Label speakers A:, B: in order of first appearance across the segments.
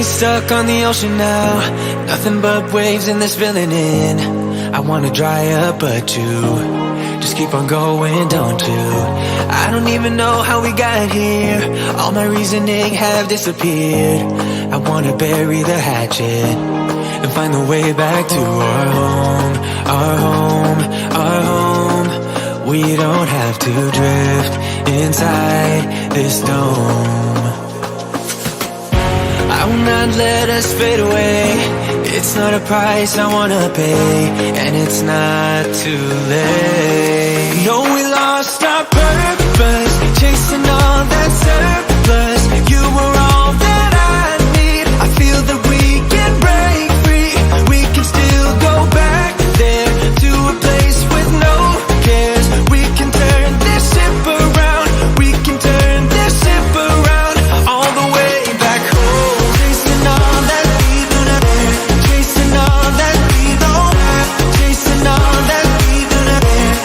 A: stuck on the ocean now, nothing but waves and this filling in. I wanna dry up but you just keep on going, don't you? I don't even know how we got here, all my reasoning have disappeared. I wanna bury the hatchet and find the way back to our home, our home, our home. We don't have to drift inside this dome. I will not let us fade away. It's not a price I wanna pay, and it's not too late. No, we lost our purpose, chasing all that surplus. You were all that I need. I feel that we can break free. We can still go back there to a place with no cares. We can turn this ship around. We can turn this ship around all the way back home. Chasing all that we do not have, chasing all that we don't have, chasing all that we do not have,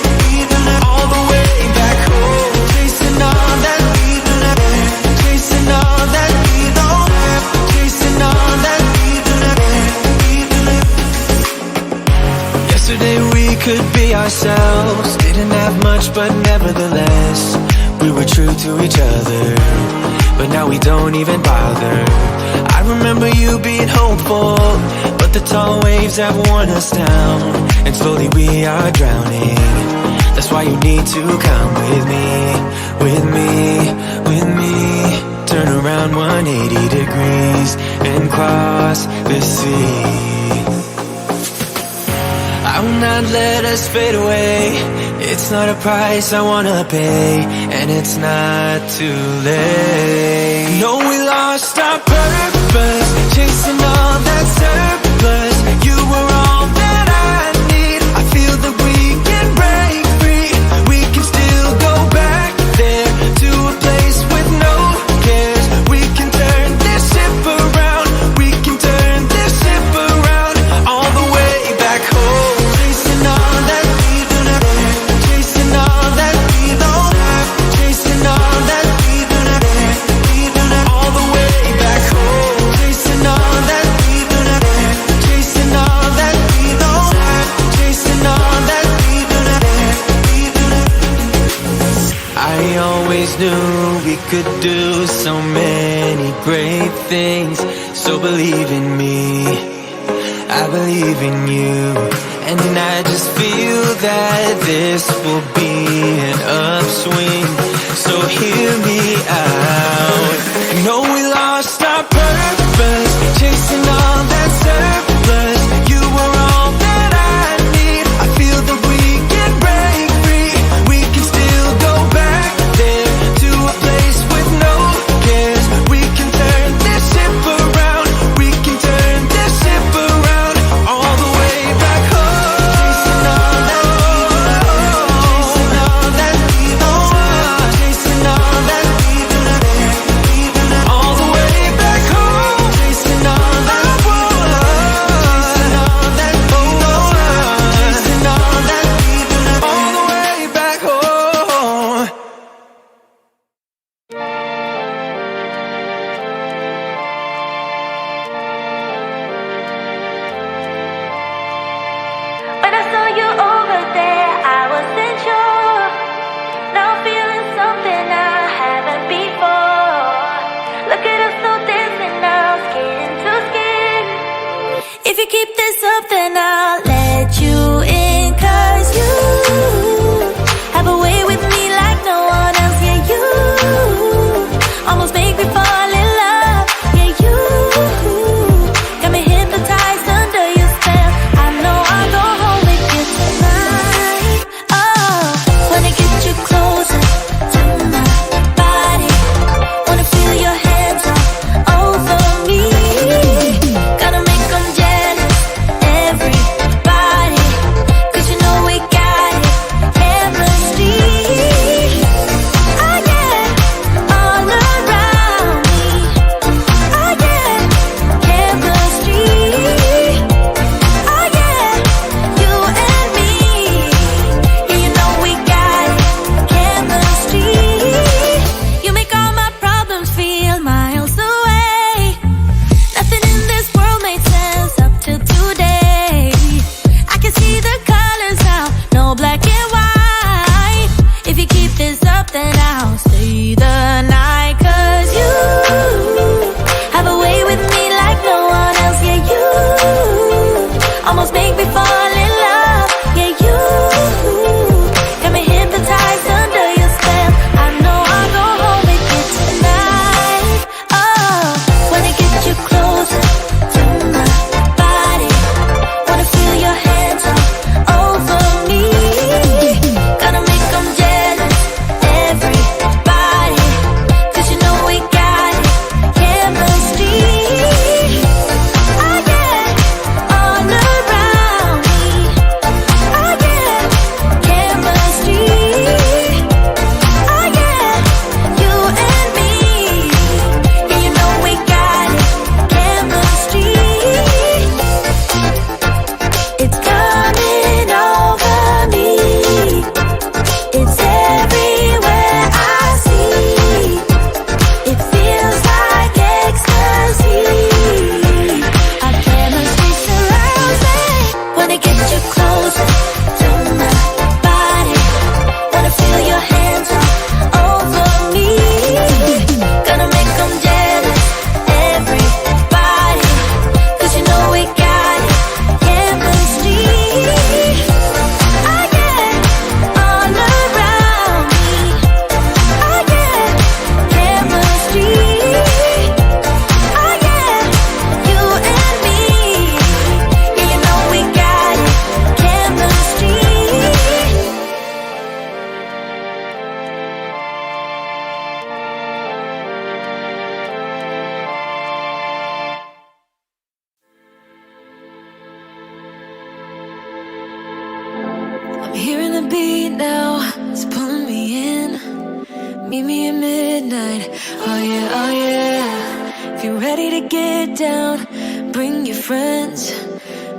A: all the way back home. Chasing all that we do not have, chasing all that we don't have, chasing all that we do not have. Yesterday we could be ourselves, didn't have much but nevertheless we were true to each other. But now we don't even bother. I remember you being hopeful, but the tall waves have worn us down, and slowly we are drowning. That's why you need to come with me, with me, with me. Turn around 180 degrees and cross the sea. I will not let us fade away. It's not a price I wanna pay, and it's not too late. No, we lost our purpose, chasing all that surplus. You were all that I need. I feel that we can break free. We can still go back there to a place with no cares. We can turn this ship around. We can turn this ship around all the way back home. Chasing all that we do not have, chasing all that we don't have, chasing all that we do not have, all the way back home. Chasing all that we do not have, chasing all that we don't have, chasing all that we do not have. I always knew we could do so many great things, so believe in me, I believe in you. And I just feel that this will be an upswing, so hear me out. No, we lost our purpose, chasing all that surplus. You were all that I need. I feel that we can break free. We can still go back there to a place with no cares. We can turn this ship around. We can turn this ship around all the way back home.
B: When I saw you over there, I wasn't sure. Now I'm feeling something I haven't before. Look at us now dancing now, skin to skin. If you keep this up, then I'll let you in, 'cause you have a way with me like no one else. Yeah, you almost make me fall in love. Yeah, you got me hypnotized under your spell. I know I'll go home with you tonight. Oh, wanna get you closer to my body. Wanna feel your hands all over me. Gotta make them jealous
A: beat now is pulling me in. Meet me at midnight. Oh yeah, oh yeah. If you're ready to get down, bring your friends.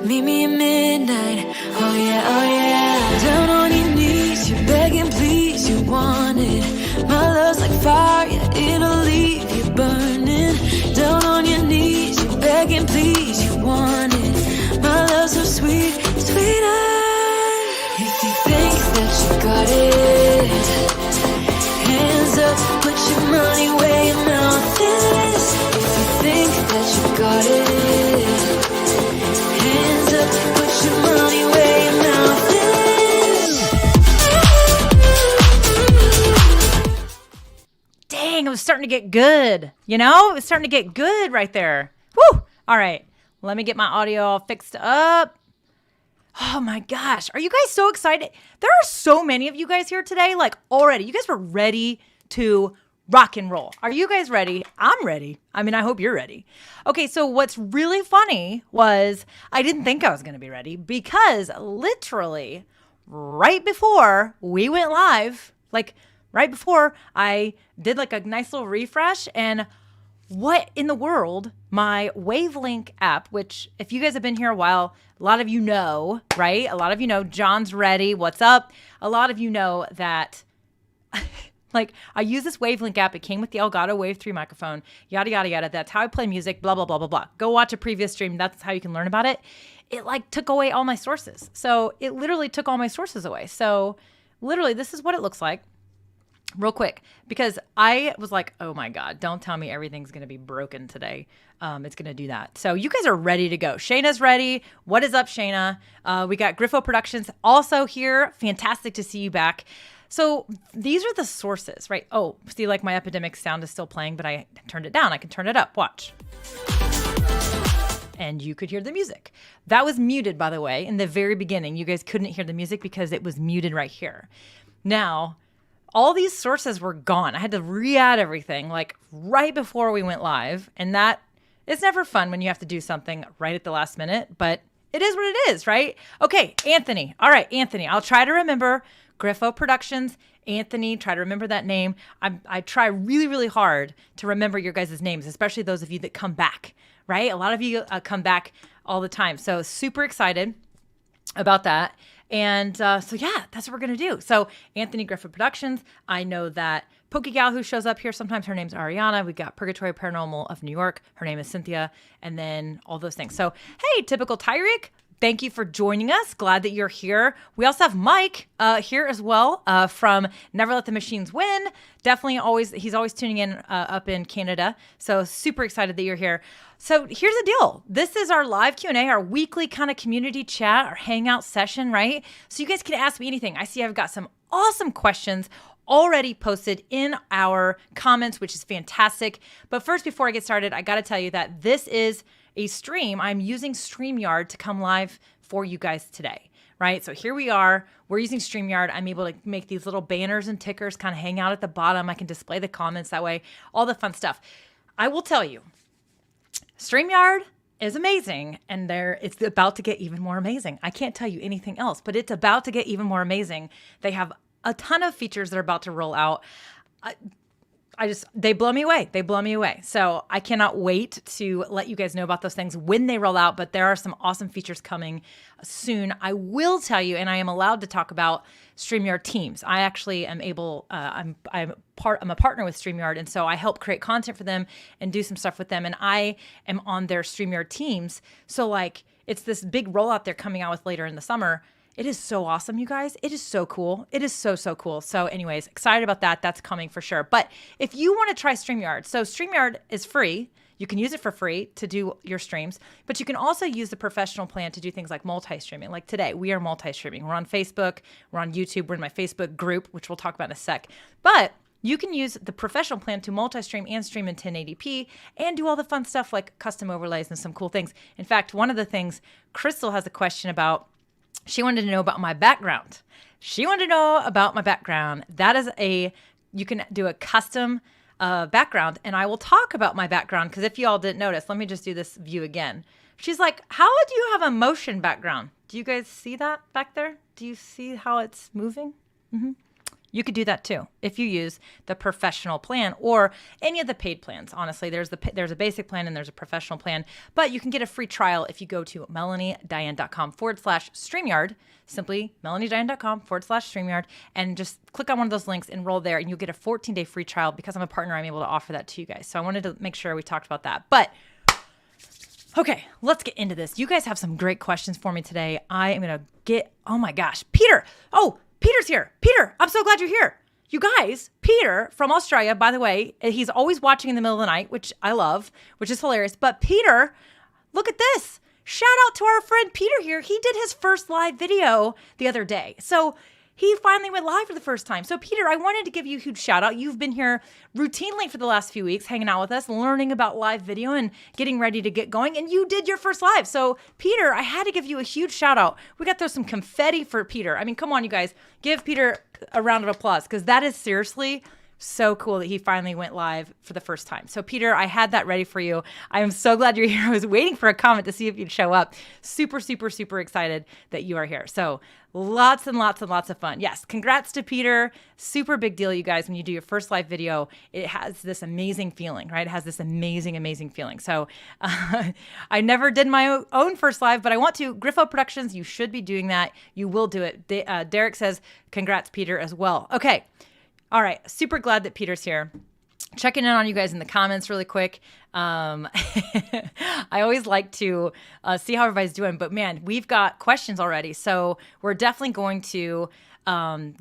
A: Meet me at midnight. Oh yeah, oh yeah. Down on your knees, you're begging, please, you want it. My love's like fire, yeah, it'll leave you burning. Down on your knees, you're begging, please, you want it. My love's so sweet, sweeter. If you think that you got it, hands up, put your money where your mouth is. If you think that you got it, hands up, put your money where your mouth is.
C: Dang, it was starting to get good. You know, it was starting to get good right there. Woo! All right, let me get my audio all fixed up. Oh my gosh, are you guys so excited? There are so many of you guys here today, like already. You guys were ready to rock and roll. Are you guys ready? I'm ready. I mean, I hope you're ready. Okay, so what's really funny was I didn't think I was going to be ready because literally right before we went live, like right before I did like a nice little refresh, and what in the world, my Wavelink app, which if you guys have been here a while, a lot of you know, right? A lot of you know John's ready. What's up? A lot of you know that like I use this Wavelink app. It came with the Elgato Wave 3 microphone, yada, yada, yada. That's how I play music, blah, blah, blah, blah, blah. Go watch a previous stream. That's how you can learn about it. It like took away all my sources. So it literally took all my sources away. So literally this is what it looks like. Real quick, because I was like, oh my God, don't tell me everything's going to be broken today. It's going to do that. So you guys are ready to go. Shayna's ready. What is up, Shayna? We got Griffo Productions also here. Fantastic to see you back. So these are the sources, right? Oh, see, like my Epidemic sound is still playing, but I turned it down. I can turn it up. Watch. And you could hear the music. That was muted, by the way, in the very beginning. You guys couldn't hear the music because it was muted right here. Now, all these sources were gone. I had to re-add everything like right before we went live. And that is never fun when you have to do something right at the last minute, but it is what it is, right? Okay, Anthony. All right, Anthony. I'll try to remember Griffo Productions. Anthony, try to remember that name. I try really, really hard to remember your guys' names, especially those of you that come back, right? A lot of you come back all the time. So super excited about that. And so, yeah, that's what we're going to do. So Anthony Griffith Productions. I know that Pokegal, who shows up here, sometimes her name's Ariana. We've got Purgatory Paranormal of New York. Her name is Cynthia. And then all those things. So, hey, Typical Tyreek, thank you for joining us. Glad that you're here. We also have Mike here as well from Never Let the Machines Win. Definitely he's always tuning in up in Canada. So super excited that you're here. So here's the deal. This is our live Q&A, our weekly kind of community chat, our hangout session, right? So you guys can ask me anything. I see I've got some awesome questions already posted in our comments, which is fantastic. But first, before I get started, I got to tell you that this is a stream. I'm using StreamYard to come live for you guys today, right? So here we are. We're using StreamYard. I'm able to make these little banners and tickers kind of hang out at the bottom. I can display the comments that way, all the fun stuff. I will tell you, StreamYard is amazing, and it's about to get even more amazing. I can't tell you anything else, but it's about to get even more amazing. They have a ton of features that are about to roll out. They blow me away. They blow me away. So I cannot wait to let you guys know about those things when they roll out, but there are some awesome features coming soon. I will tell you, and I am allowed to talk about StreamYard Teams. I actually am able, I'm a partner with StreamYard, and so I help create content for them and do some stuff with them, and I am on their StreamYard Teams. So like, it's this big rollout they're coming out with later in the summer. It is so awesome, you guys. It is so cool. It is so, so cool. So anyways, excited about that. That's coming for sure. But if you want to try StreamYard, so StreamYard is free. You can use it for free to do your streams, but you can also use the professional plan to do things like multi-streaming. Like today, we are multi-streaming. We're on Facebook, we're on YouTube, we're in my Facebook group, which we'll talk about in a sec. But you can use the professional plan to multi-stream and stream in 1080p and do all the fun stuff like custom overlays and some cool things. In fact, one of the things Crystal has a question about, she wanted to know about my background. That is you can do a custom background, and I will talk about my background because if you all didn't notice, let me just do this view again. She's like, how would you have a motion background? Do you guys see that back there? Do you see how it's moving? You could do that too if you use the professional plan or any of the paid plans. Honestly, there's a basic plan and there's a professional plan, but you can get a free trial if you go to melaniediane.com/StreamYard, simply melaniediane.com/StreamYard, and just click on one of those links, enroll there, and you'll get a 14-day free trial. Because I'm a partner, I'm able to offer that to you guys. So I wanted to make sure we talked about that. But okay, let's get into this. You guys have some great questions for me today. I am going to oh my gosh, Peter. Oh, Peter's here. Peter, I'm so glad you're here. You guys, Peter from Australia, by the way, he's always watching in the middle of the night, which I love, which is hilarious. But Peter, look at this. Shout out to our friend Peter here. He did his first live video the other day. So he finally went live for the first time. So Peter, I wanted to give you a huge shout out. You've been here routinely for the last few weeks, hanging out with us, learning about live video and getting ready to get going. And you did your first live. So Peter, I had to give you a huge shout out. We got to throw some confetti for Peter. I mean, come on, you guys, give Peter a round of applause, because that is seriously so cool that he finally went live for the first time. So Peter, I had that ready for you. I am so glad you're here. I was waiting for a comment to see if you'd show up. Super, super, super excited that you are here. So lots and lots and lots of fun. Yes, congrats to Peter. Super big deal, you guys. When you do your first live video, it has this amazing feeling, right? It has this amazing, amazing feeling. So I never did my own first live, but I want to. Griffo Productions, you should be doing that. You will do it. Derek says, congrats, Peter, as well. Okay. All right. Super glad that Peter's here. Checking in on you guys in the comments really quick. I always like to see how everybody's doing, but man, we've got questions already. So we're definitely going to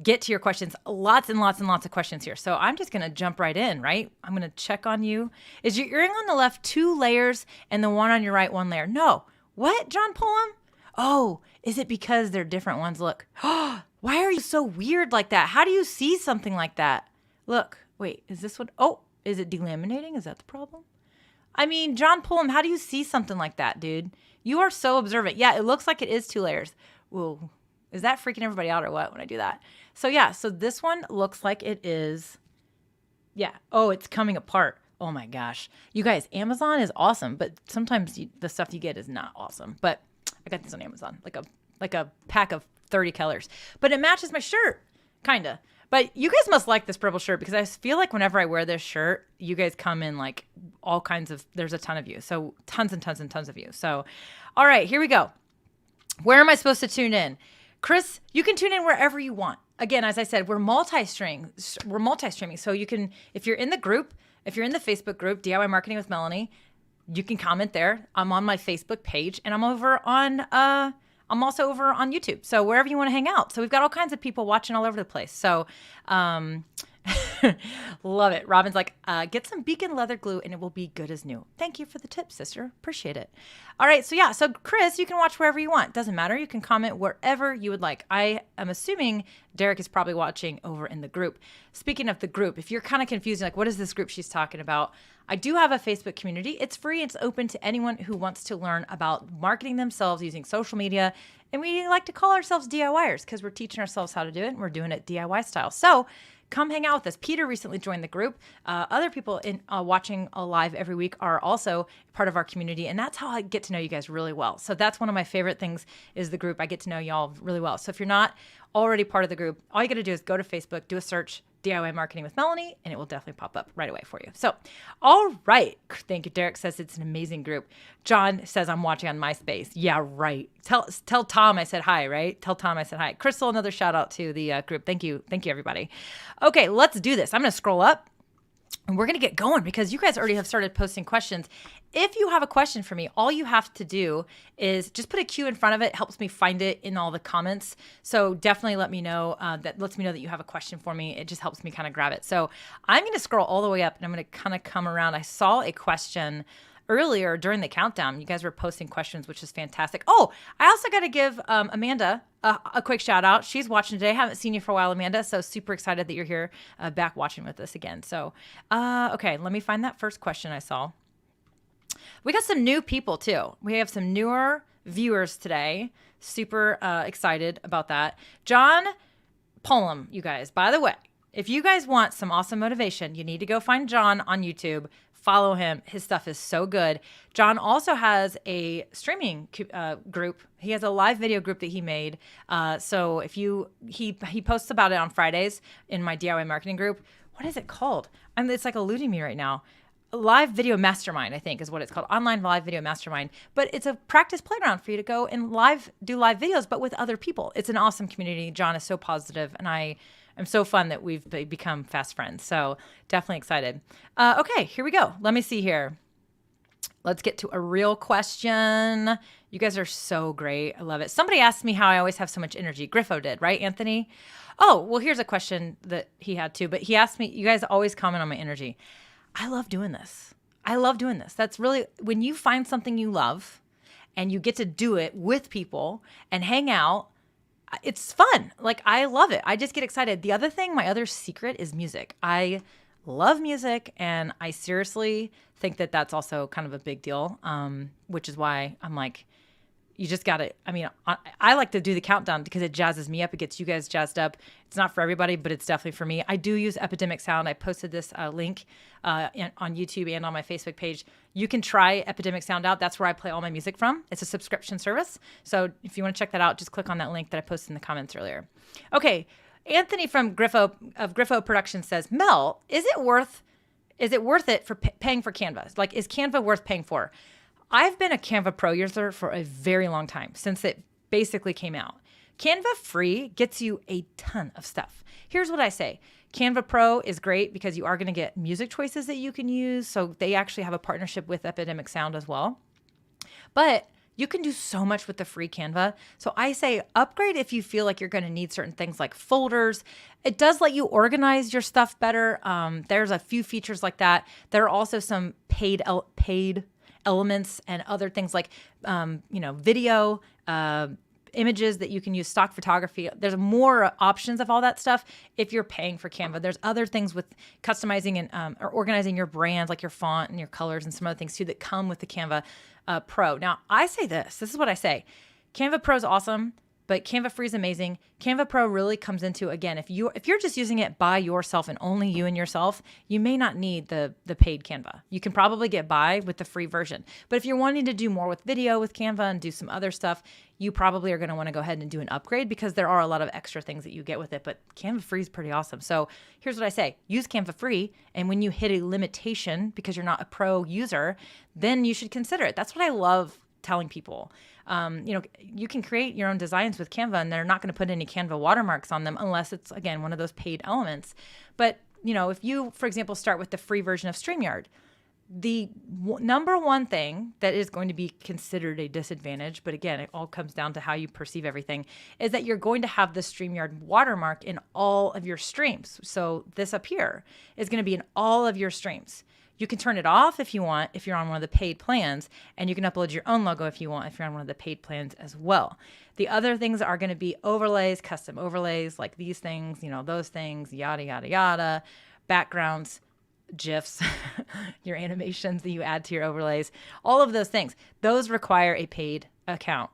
C: get to your questions. Lots and lots and lots of questions here. So I'm just going to jump right in, right? I'm going to check on you. Is your earring on the left 2 layers and the one on your right 1 layer? No. What, John Pullum? Oh, is it because they're different ones? Look. Why are you so weird like that? How do you see something like that? Look, wait, is this one? Oh, is it delaminating? Is that the problem? I mean, John Pullum, how do you see something like that, dude? You are so observant. Yeah, it looks like it is 2 layers. Whoa, is that freaking everybody out or what when I do that? So yeah, so this one looks like it is, yeah. Oh, it's coming apart. Oh my gosh. You guys, Amazon is awesome, but sometimes the stuff you get is not awesome. But I got this on Amazon, like a pack of 30 colors, but it matches my shirt, kind of. But you guys must like this purple shirt, because I feel like whenever I wear this shirt, you guys come in like all kinds of, there's a ton of you. So tons and tons and tons of you. So, all right, here we go. Where am I supposed to tune in? Chris, you can tune in wherever you want. Again, as I said, we're multi-streaming. So you can, if you're in the group, if you're in the Facebook group, DIY Marketing with Melanie, you can comment there. I'm on my Facebook page, and I'm also over on YouTube. So wherever you want to hang out. So we've got all kinds of people watching all over the place. So love it. Robin's like, get some Beacon leather glue and it will be good as new. Thank you for the tip, sister. Appreciate it. All right. So yeah. So Chris, you can watch wherever you want. Doesn't matter. You can comment wherever you would like. I am assuming Derek is probably watching over in the group. Speaking of the group, if you're kind of confused, like, what is this group she's talking about? I do have a Facebook community. It's free. It's open to anyone who wants to learn about marketing themselves using social media. And we like to call ourselves DIYers because we're teaching ourselves how to do it, and we're doing it DIY style. So come hang out with us. Peter recently joined the group. Other people in watching live every week are also part of our community, and that's how I get to know you guys really well. So that's one of my favorite things is the group. I get to know y'all really well. So if you're not already part of the group, all you got to do is go to Facebook, do a search, DIY Marketing with Melanie, and it will definitely pop up right away for you. So, all right. Thank you. Derek says it's an amazing group. John says I'm watching on MySpace. Yeah, right. Tell Tom I said hi, right? Tell Tom I said hi. Crystal, another shout out to the group. Thank you. Thank you, everybody. Okay, let's do this. I'm going to scroll up. And we're going to get going because you guys already have started posting questions. If you have a question for me, all you have to do is just put a Q in front of it. It helps me find it in all the comments. So definitely let me know. That lets me know that you have a question for me. It just helps me kind of grab it. So I'm going to scroll all the way up and I'm going to kind of come around. I saw a question earlier during the countdown. You guys were posting questions, which is fantastic. Oh, I also got to give Amanda a quick shout out. She's watching today. Haven't seen you for a while, Amanda. So super excited that you're here back watching with us again. So, okay, let me find that first question I saw. We got some new people too. We have some newer viewers today. Super excited about that. John Pullum, you guys, by the way, if you guys want some awesome motivation, you need to go find John on YouTube. Follow him. His stuff is so good. John also has a streaming group. He has a live video group that he made. So if he posts about it on Fridays in my DIY marketing group. What is it called? It's like eluding me right now. Live Video Mastermind, I think is what it's called. Online Live Video Mastermind. But it's a practice playground for you to go and do live videos, but with other people. It's an awesome community. John is so positive, and I am so fun that we've become fast friends. So definitely excited. Okay, here we go. Let me see here. Let's get to a real question. You guys are so great. I love it. Somebody asked me how I always have so much energy. Griffo did, right, Anthony? Oh, well, here's a question that he had too. But he asked me, you guys always comment on my energy. I love doing this. That's really, when you find something you love and you get to do it with people and hang out, it's fun. Like, I love it. I just get excited. The other thing, my other secret is music. I love music, and I seriously think that that's also kind of a big deal, which is why I'm like, you just got to, I like to do the countdown because it jazzes me up. It gets you guys jazzed up. It's not for everybody, but it's definitely for me. I do use Epidemic Sound. I posted this link on YouTube and on my Facebook page. You can try Epidemic Sound out. That's where I play all my music from. It's a subscription service. So if you want to check that out, just click on that link that I posted in the comments earlier. Okay. Anthony from Griffo Productions says, Mel, is it worth it for paying for Canva? Like, is Canva worth paying for? I've been a Canva Pro user for a very long time, since it basically came out. Canva Free gets you a ton of stuff. Here's what I say. Canva Pro is great because you are going to get music choices that you can use. So they actually have a partnership with Epidemic Sound as well. But you can do so much with the free Canva. So I say upgrade if you feel like you're going to need certain things like folders. It does let you organize your stuff better. There's a few features like that. There are also some paid elements and other things like, video, images that you can use, stock photography. There's more options of all that stuff if you're paying for Canva. There's other things with customizing and or organizing your brand, like your font and your colors and some other things too that come with the Canva Pro. Now, I say this is what I say. Canva Pro is awesome, but Canva Free is amazing. Canva Pro really comes into, again, if you're just using it by yourself and only you and yourself, you may not need the paid Canva. You can probably get by with the free version. But if you're wanting to do more with video with Canva and do some other stuff, you probably are going to want to go ahead and do an upgrade because there are a lot of extra things that you get with it. But Canva Free is pretty awesome. So here's what I say. Use Canva Free, and when you hit a limitation because you're not a pro user, then you should consider it. That's what I love telling people. You can create your own designs with Canva, and they're not going to put any Canva watermarks on them unless it's, again, one of those paid elements. But, if you, for example, start with the free version of StreamYard, the number one thing that is going to be considered a disadvantage, but again, it all comes down to how you perceive everything, is that you're going to have the StreamYard watermark in all of your streams. So this up here is going to be in all of your streams. You can turn it off if you want, if you're on one of the paid plans, and you can upload your own logo if you want, if you're on one of the paid plans as well. The other things are going to be overlays, custom overlays, like these things, those things, yada, yada, yada, backgrounds, GIFs, your animations that you add to your overlays, all of those things. Those require a paid account.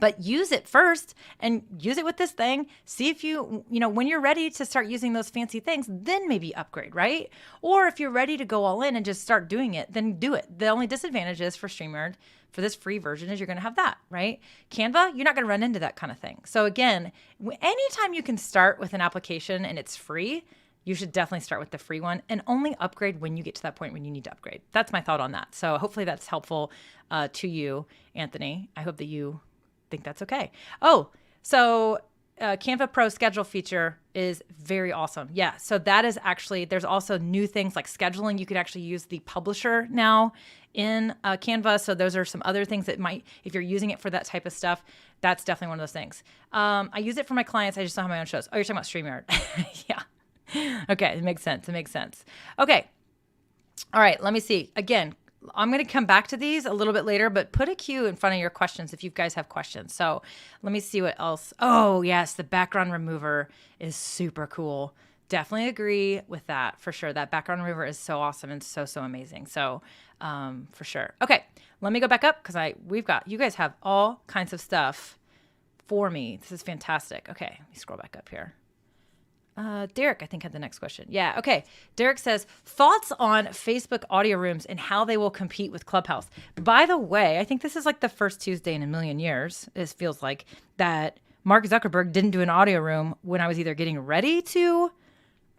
C: But use it first and use it with this thing. See if when you're ready to start using those fancy things, then maybe upgrade, right? Or if you're ready to go all in and just start doing it, then do it. The only disadvantage is for StreamYard, for this free version, is you're going to have that, right? Canva, you're not going to run into that kind of thing. So again, anytime you can start with an application and it's free, you should definitely start with the free one and only upgrade when you get to that point when you need to upgrade. That's my thought on that. So hopefully that's helpful to you, Anthony. I hope that you think that's okay. Oh, so Canva Pro schedule feature is very awesome. Yeah, so that is actually, there's also new things like scheduling. You could actually use the publisher now in Canva. So those are some other things that might, if you're using it for that type of stuff, that's definitely one of those things. I use it for my clients. I just don't have my own shows. Oh, you're talking about StreamYard. Yeah. Okay, it makes sense. Okay. All right, let me see. Again, I'm going to come back to these a little bit later, but put a Q in front of your questions if you guys have questions. So let me see what else. Oh, yes, the background remover is super cool. Definitely agree with that for sure. That background remover is so awesome and so amazing. So for sure. Okay, let me go back up because you guys have all kinds of stuff for me. This is fantastic. Okay, let me scroll back up here. Derek, I think, had the next question. Yeah, okay. Derek says, thoughts on Facebook audio rooms and how they will compete with Clubhouse. By the way, I think this is like the first Tuesday in a million years, it feels like, that Mark Zuckerberg didn't do an audio room when I was either getting ready to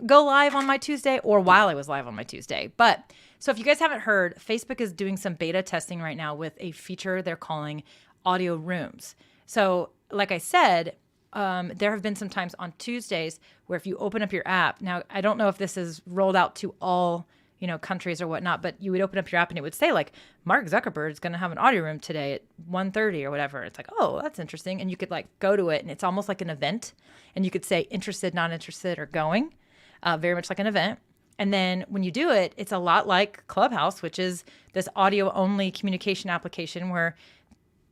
C: go live on my Tuesday or while I was live on my Tuesday. But so if you guys haven't heard, Facebook is doing some beta testing right now with a feature they're calling audio rooms. So like I said, there have been some times on Tuesdays where if you open up your app, now I don't know if this is rolled out to all, countries or whatnot, but you would open up your app and it would say like, Mark Zuckerberg is going to have an audio room today at 1:30 or whatever. It's like, oh, that's interesting. And you could like go to it and it's almost like an event and you could say interested, not interested, or going, very much like an event. And then when you do it, it's a lot like Clubhouse, which is this audio only communication application where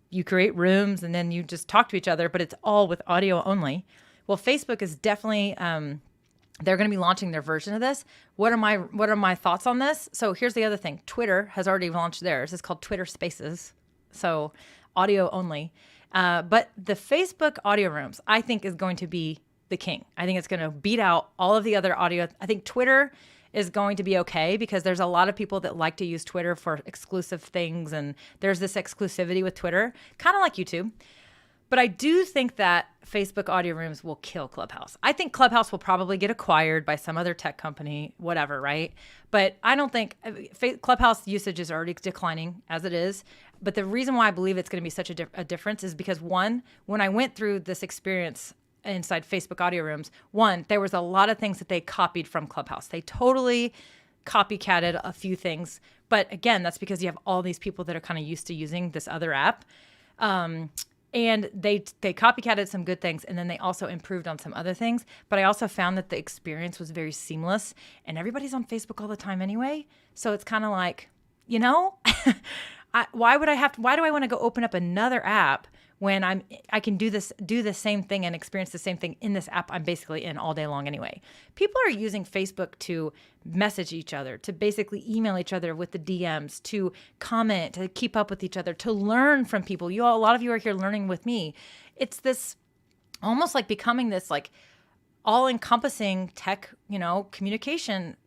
C: you create rooms and then you just talk to each other, but it's all with audio only. Well, Facebook is definitely, they're going to be launching their version of this. What are my thoughts on this? So here's the other thing. Twitter has already launched theirs. It's called Twitter Spaces. So audio only. But the Facebook audio rooms, I think, is going to be the king. I think it's going to beat out all of the other audio. I think Twitter is going to be okay because there's a lot of people that like to use Twitter for exclusive things. And there's this exclusivity with Twitter, kind of like YouTube. But I do think that Facebook audio rooms will kill Clubhouse. I think Clubhouse will probably get acquired by some other tech company, whatever, right? But I don't think Clubhouse usage is already declining as it is. But the reason why I believe it's going to be such a difference is because, one, when I went through this experience inside Facebook audio rooms, one, there was a lot of things that they copied from Clubhouse. They totally copycatted a few things. But again, that's because you have all these people that are kind of used to using this other app. And they copycatted some good things, and then they also improved on some other things. But I also found that the experience was very seamless, and everybody's on Facebook all the time anyway. So it's kind of like, why do I want to go open up another app when I can do the same thing and experience the same thing in this app I'm basically in all day long anyway. People are using Facebook to message each other, to basically email each other with the DMs, to comment, to keep up with each other, to learn from people. A lot of you are here learning with me. It's this almost like becoming this like all-encompassing tech, communication,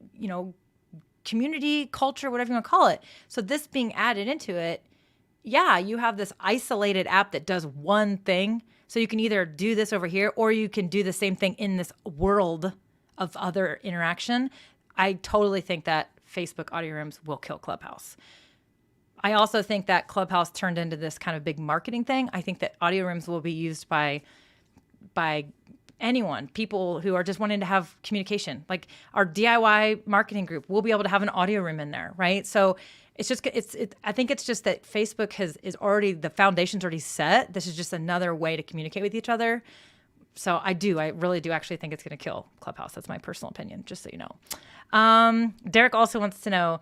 C: community, culture, whatever you want to call it. So this being added into it, yeah, you have this isolated app that does one thing. So you can either do this over here or you can do the same thing in this world of other interaction. I totally think that Facebook audio rooms will kill Clubhouse. I also think that Clubhouse turned into this kind of big marketing thing. I think that audio rooms will be used by anyone, people who are just wanting to have communication. Like our DIY marketing group, we'll be able to have an audio room in there, right? So I think it's just that Facebook is the foundation's already set. This is just another way to communicate with each other. So I really do actually think it's going to kill Clubhouse. That's my personal opinion, just so you know. Derek also wants to know,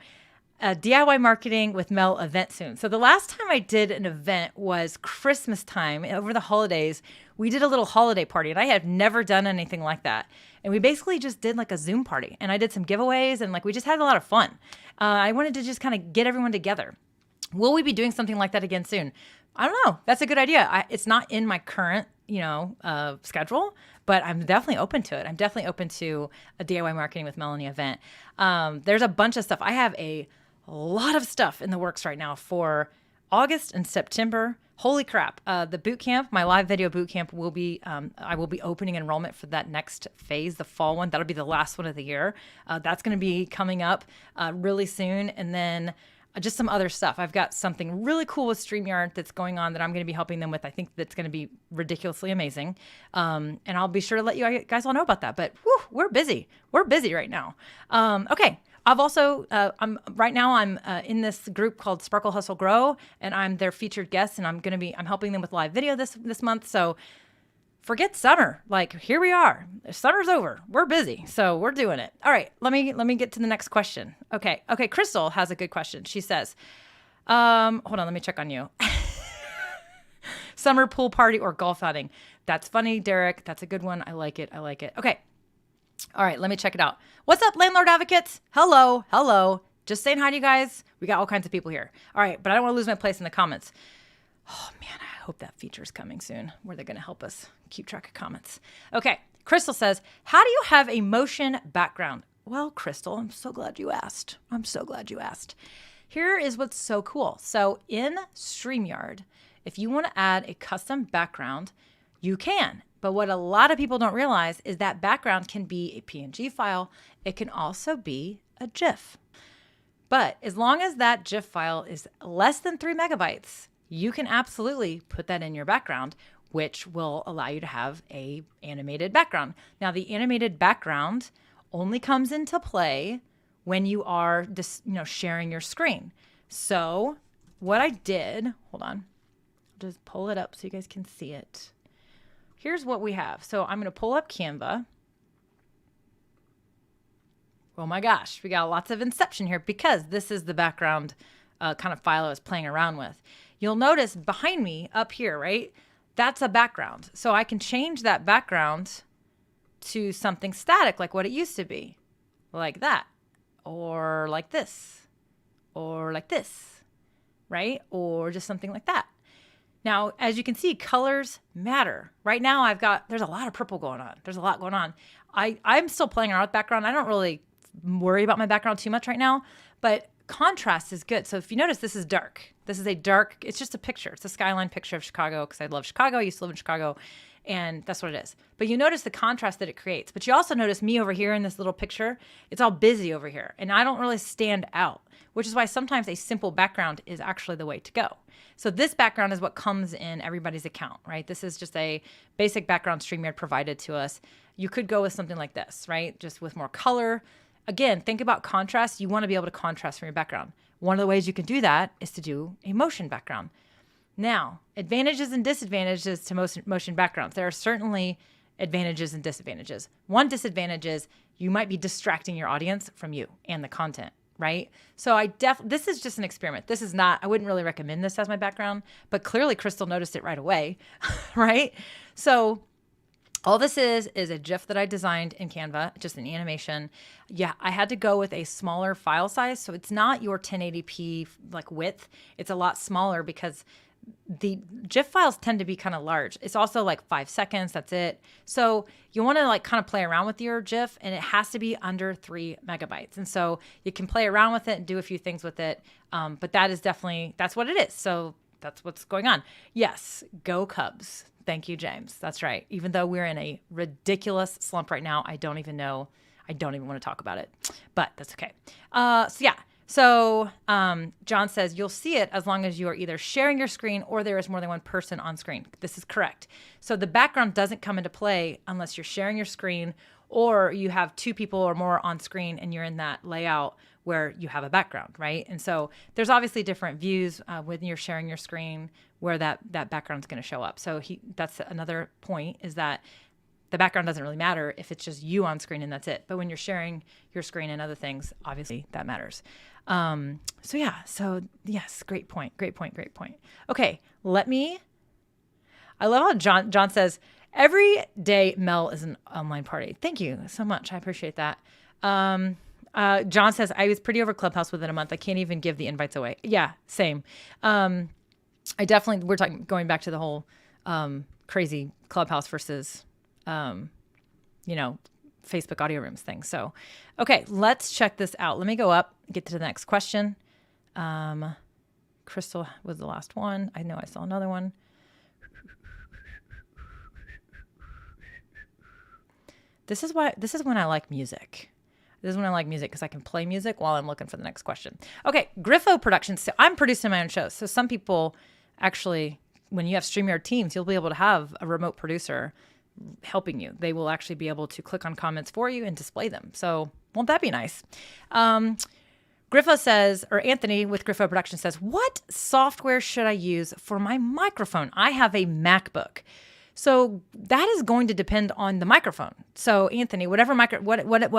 C: DIY marketing with Mel event soon. So the last time I did an event was Christmas time over the holidays. We did a little holiday party and I have never done anything like that. And we basically just did like a Zoom party and I did some giveaways and like we just had a lot of fun. I wanted to just kind of get everyone together. Will we be doing something like that again soon? I don't know. That's a good idea. It's not in my current, schedule, but I'm definitely open to it. I'm definitely open to a DIY marketing with Melanie event. There's a bunch of stuff. I have a lot of stuff in the works right now for August and September. Holy crap. The boot camp, my live video boot camp will be, I will be opening enrollment for that next phase, the fall one. That'll be the last one of the year. That's going to be coming up really soon. And then just some other stuff. I've got something really cool with StreamYard that's going on that I'm going to be helping them with. I think that's going to be ridiculously amazing. And I'll be sure to let you guys all know about that. But we're busy. We're busy right now. Okay. I've also, I'm in this group called Sparkle Hustle Grow, and I'm their featured guest, and I'm helping them with live video this month. So forget summer. Like, here we are. Summer's over. We're busy. So we're doing it. All right. Let me get to the next question. Okay. Crystal has a good question. She says, hold on, let me check on you. Summer pool party or golf outing. That's funny, Derek. That's a good one. I like it. Okay. All right, let me check it out. What's up, landlord advocates? Hello. Just saying hi to you guys. We got all kinds of people here. All right, but I don't want to lose my place in the comments. Oh, man, I hope that feature is coming soon where they're going to help us keep track of comments. Okay, Crystal says, how do you have a motion background? Well, Crystal, I'm so glad you asked. Here is what's so cool. So in StreamYard, if you want to add a custom background, you can. But what a lot of people don't realize is that background can be a PNG file. It can also be a GIF. But as long as that GIF file is less than 3 megabytes, you can absolutely put that in your background, which will allow you to have a animated background. Now, the animated background only comes into play when you are sharing your screen. So what I did, hold on, I'll just pull it up so you guys can see it. Here's what we have. So I'm going to pull up Canva. Oh my gosh, we got lots of inception here because this is the background kind of file I was playing around with. You'll notice behind me up here, right? That's a background. So I can change that background to something static like what it used to be, like that, or like this, or like this, right? Or just something like that. Now, as you can see, colors matter. Right now, there's a lot of purple going on. There's a lot going on. I'm still playing around with background. I don't really worry about my background too much right now, but contrast is good. So if you notice, this is dark. It's just a picture. It's a skyline picture of Chicago because I love Chicago. I used to live in Chicago, and that's what it is. But you notice the contrast that it creates. But you also notice me over here in this little picture. It's all busy over here, and I don't really stand out, which is why sometimes a simple background is actually the way to go. So this background is what comes in everybody's account, right? This is just a basic background StreamYard provided to us. You could go with something like this, right? Just with more color. Again, think about contrast. You want to be able to contrast from your background. One of the ways you can do that is to do a motion background. Now, advantages and disadvantages to motion backgrounds. There are certainly advantages and disadvantages. One disadvantage is you might be distracting your audience from you and the content, right? So this is just an experiment. I wouldn't really recommend this as my background, but clearly Crystal noticed it right away, right? So all this is a GIF that I designed in Canva, just an animation. Yeah, I had to go with a smaller file size. So it's not your 1080p like width. It's a lot smaller because the GIF files tend to be kind of large. It's also like 5 seconds. That's it. So you want to like kind of play around with your GIF, and it has to be under 3 megabytes. And so you can play around with it and do a few things with it. But that's what it is. So that's what's going on. Yes, go Cubs. Thank you, James. That's right. Even though we're in a ridiculous slump right now, I don't even want to talk about it, but that's okay. So John says, you'll see it as long as you are either sharing your screen or there is more than one person on screen. This is correct. So the background doesn't come into play unless you're sharing your screen or you have 2 people or more on screen and you're in that layout where you have a background, right? And so there's obviously different views when you're sharing your screen where that background is going to show up. So that's another point, is that the background doesn't really matter if it's just you on screen and that's it. But when you're sharing your screen and other things, obviously that matters. So yes, great point. Okay, I love how John says, every day Mel is an online party. Thank you so much. I appreciate that. John says, I was pretty over Clubhouse within a month. I can't even give the invites away. Yeah, same. We're going back to the whole crazy Clubhouse versus, Facebook audio rooms thing. So, okay, let's check this out. Let me go up, get to the next question. Crystal was the last one. I know I saw another one. This is when I like music. This is when I like music because I can play music while I'm looking for the next question. Okay, Griffo Productions. So I'm producing my own shows. So some people actually, when you have StreamYard teams, you'll be able to have a remote producer helping you. They will actually be able to click on comments for you and display them. So won't that be nice? Griffo says, or Anthony with Griffo Productions says, what software should I use for my microphone? I have a MacBook. So that is going to depend on the microphone. So Anthony, what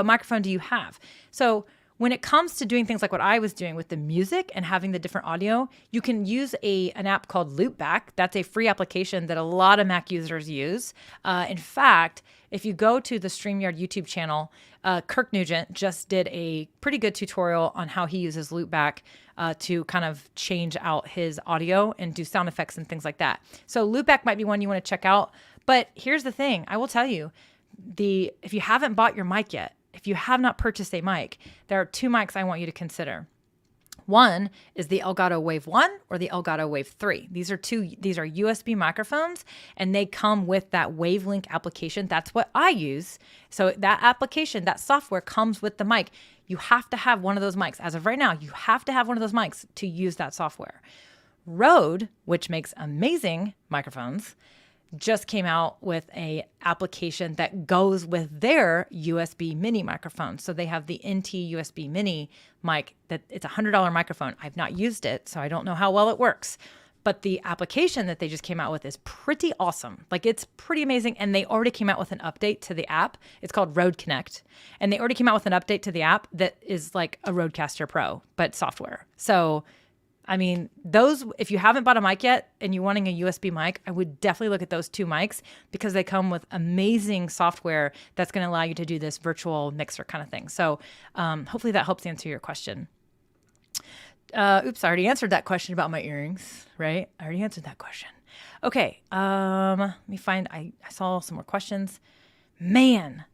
C: microphone do you have? So when it comes to doing things like what I was doing with the music and having the different audio, you can use an app called Loopback. That's a free application that a lot of Mac users use. In fact, if you go to the StreamYard YouTube channel, Kirk Nugent just did a pretty good tutorial on how he uses Loopback to kind of change out his audio and do sound effects and things like that. So Loopback might be one you want to check out. But here's the thing. I will tell you, if you haven't bought your mic yet, if you have not purchased a mic, there are 2 mics I want you to consider. One is the Elgato Wave 1 or the Elgato Wave 3. These are USB microphones, and they come with that WaveLink application. That's what I use. So that application, that software comes with the mic. You have to have one of those mics. As of right now, you have to have one of those mics to use that software. Rode, which makes amazing microphones, just came out with a application that goes with their USB mini microphone. So they have the NT USB mini mic that it's a $100 microphone. I've not used it, so I don't know how well it works. But the application that they just came out with is pretty awesome. Like, it's pretty amazing. And they already came out with an update to the app. It's called Rode Connect. And they already came out with an update to the app that is like a Rodecaster Pro, but software. So I mean, those, if you haven't bought a mic yet and you're wanting a USB mic, I would definitely look at those 2 mics because they come with amazing software that's going to allow you to do this virtual mixer kind of thing. So hopefully that helps answer your question. Oops, I already answered that question about my earrings, right? I already answered that question. Okay, let me find, I saw some more questions. Man,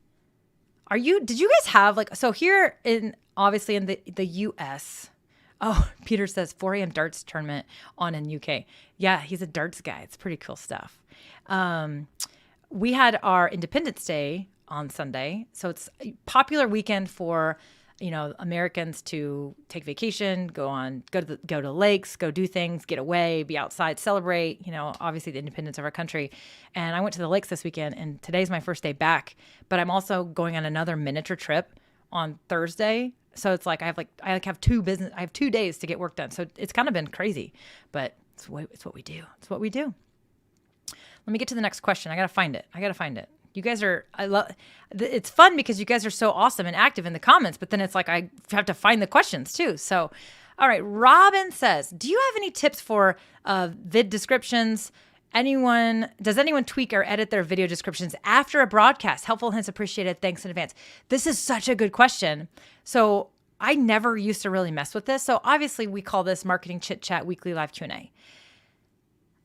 C: did you guys have so here obviously in the US, oh, Peter says 4 a.m. darts tournament on in UK. Yeah, he's a darts guy. It's pretty cool stuff. We had our Independence Day on Sunday. So it's a popular weekend for, Americans to take vacation, go to lakes, go do things, get away, be outside, celebrate, obviously the independence of our country. And I went to the lakes this weekend, and today's my first day back, but I'm also going on another miniature trip on Thursday. So it's like I have 2 days to get work done. So it's kind of been crazy, but it's what we do. It's what we do. Let me get to the next question. I got to find it. You guys it's fun because you guys are so awesome and active in the comments, but then it's like I have to find the questions too. So, all right. Robin says, do you have any tips for vid descriptions? Does anyone tweak or edit their video descriptions after a broadcast? Helpful hints appreciated. Thanks in advance. This is such a good question. So I never used to really mess with this. So obviously we call this Marketing Chit Chat Weekly Live Q&A.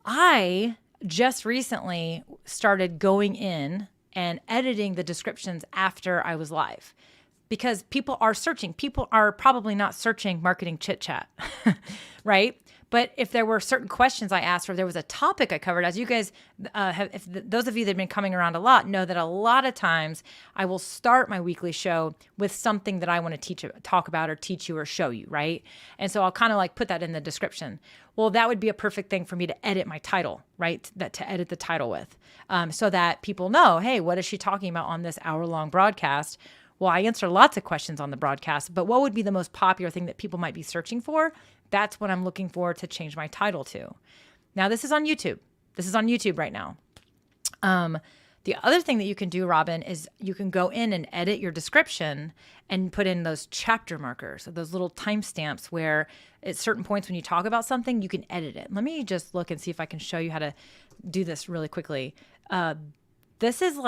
C: I just recently started going in and editing the descriptions after I was live because people are searching. People are probably not searching Marketing Chit Chat, right? But if there were certain questions I asked or there was a topic I covered, as you guys those of you that have been coming around a lot know that a lot of times I will start my weekly show with something that I want to talk about or teach you or show you, right? And so I'll kind of put that in the description. Well, that would be a perfect thing for me to edit my title, right? To edit the title with, so that people know, hey, what is she talking about on this hour-long broadcast? Well, I answer lots of questions on the broadcast, but what would be the most popular thing that people might be searching for? That's what I'm looking for to change my title to. Now, this is on YouTube. This is on YouTube right now. The other thing that you can do, Robin, is you can go in and edit your description and put in those chapter markers, so those little timestamps where at certain points when you talk about something, you can edit it. Let me just look and see if I can show you how to do this really quickly. This is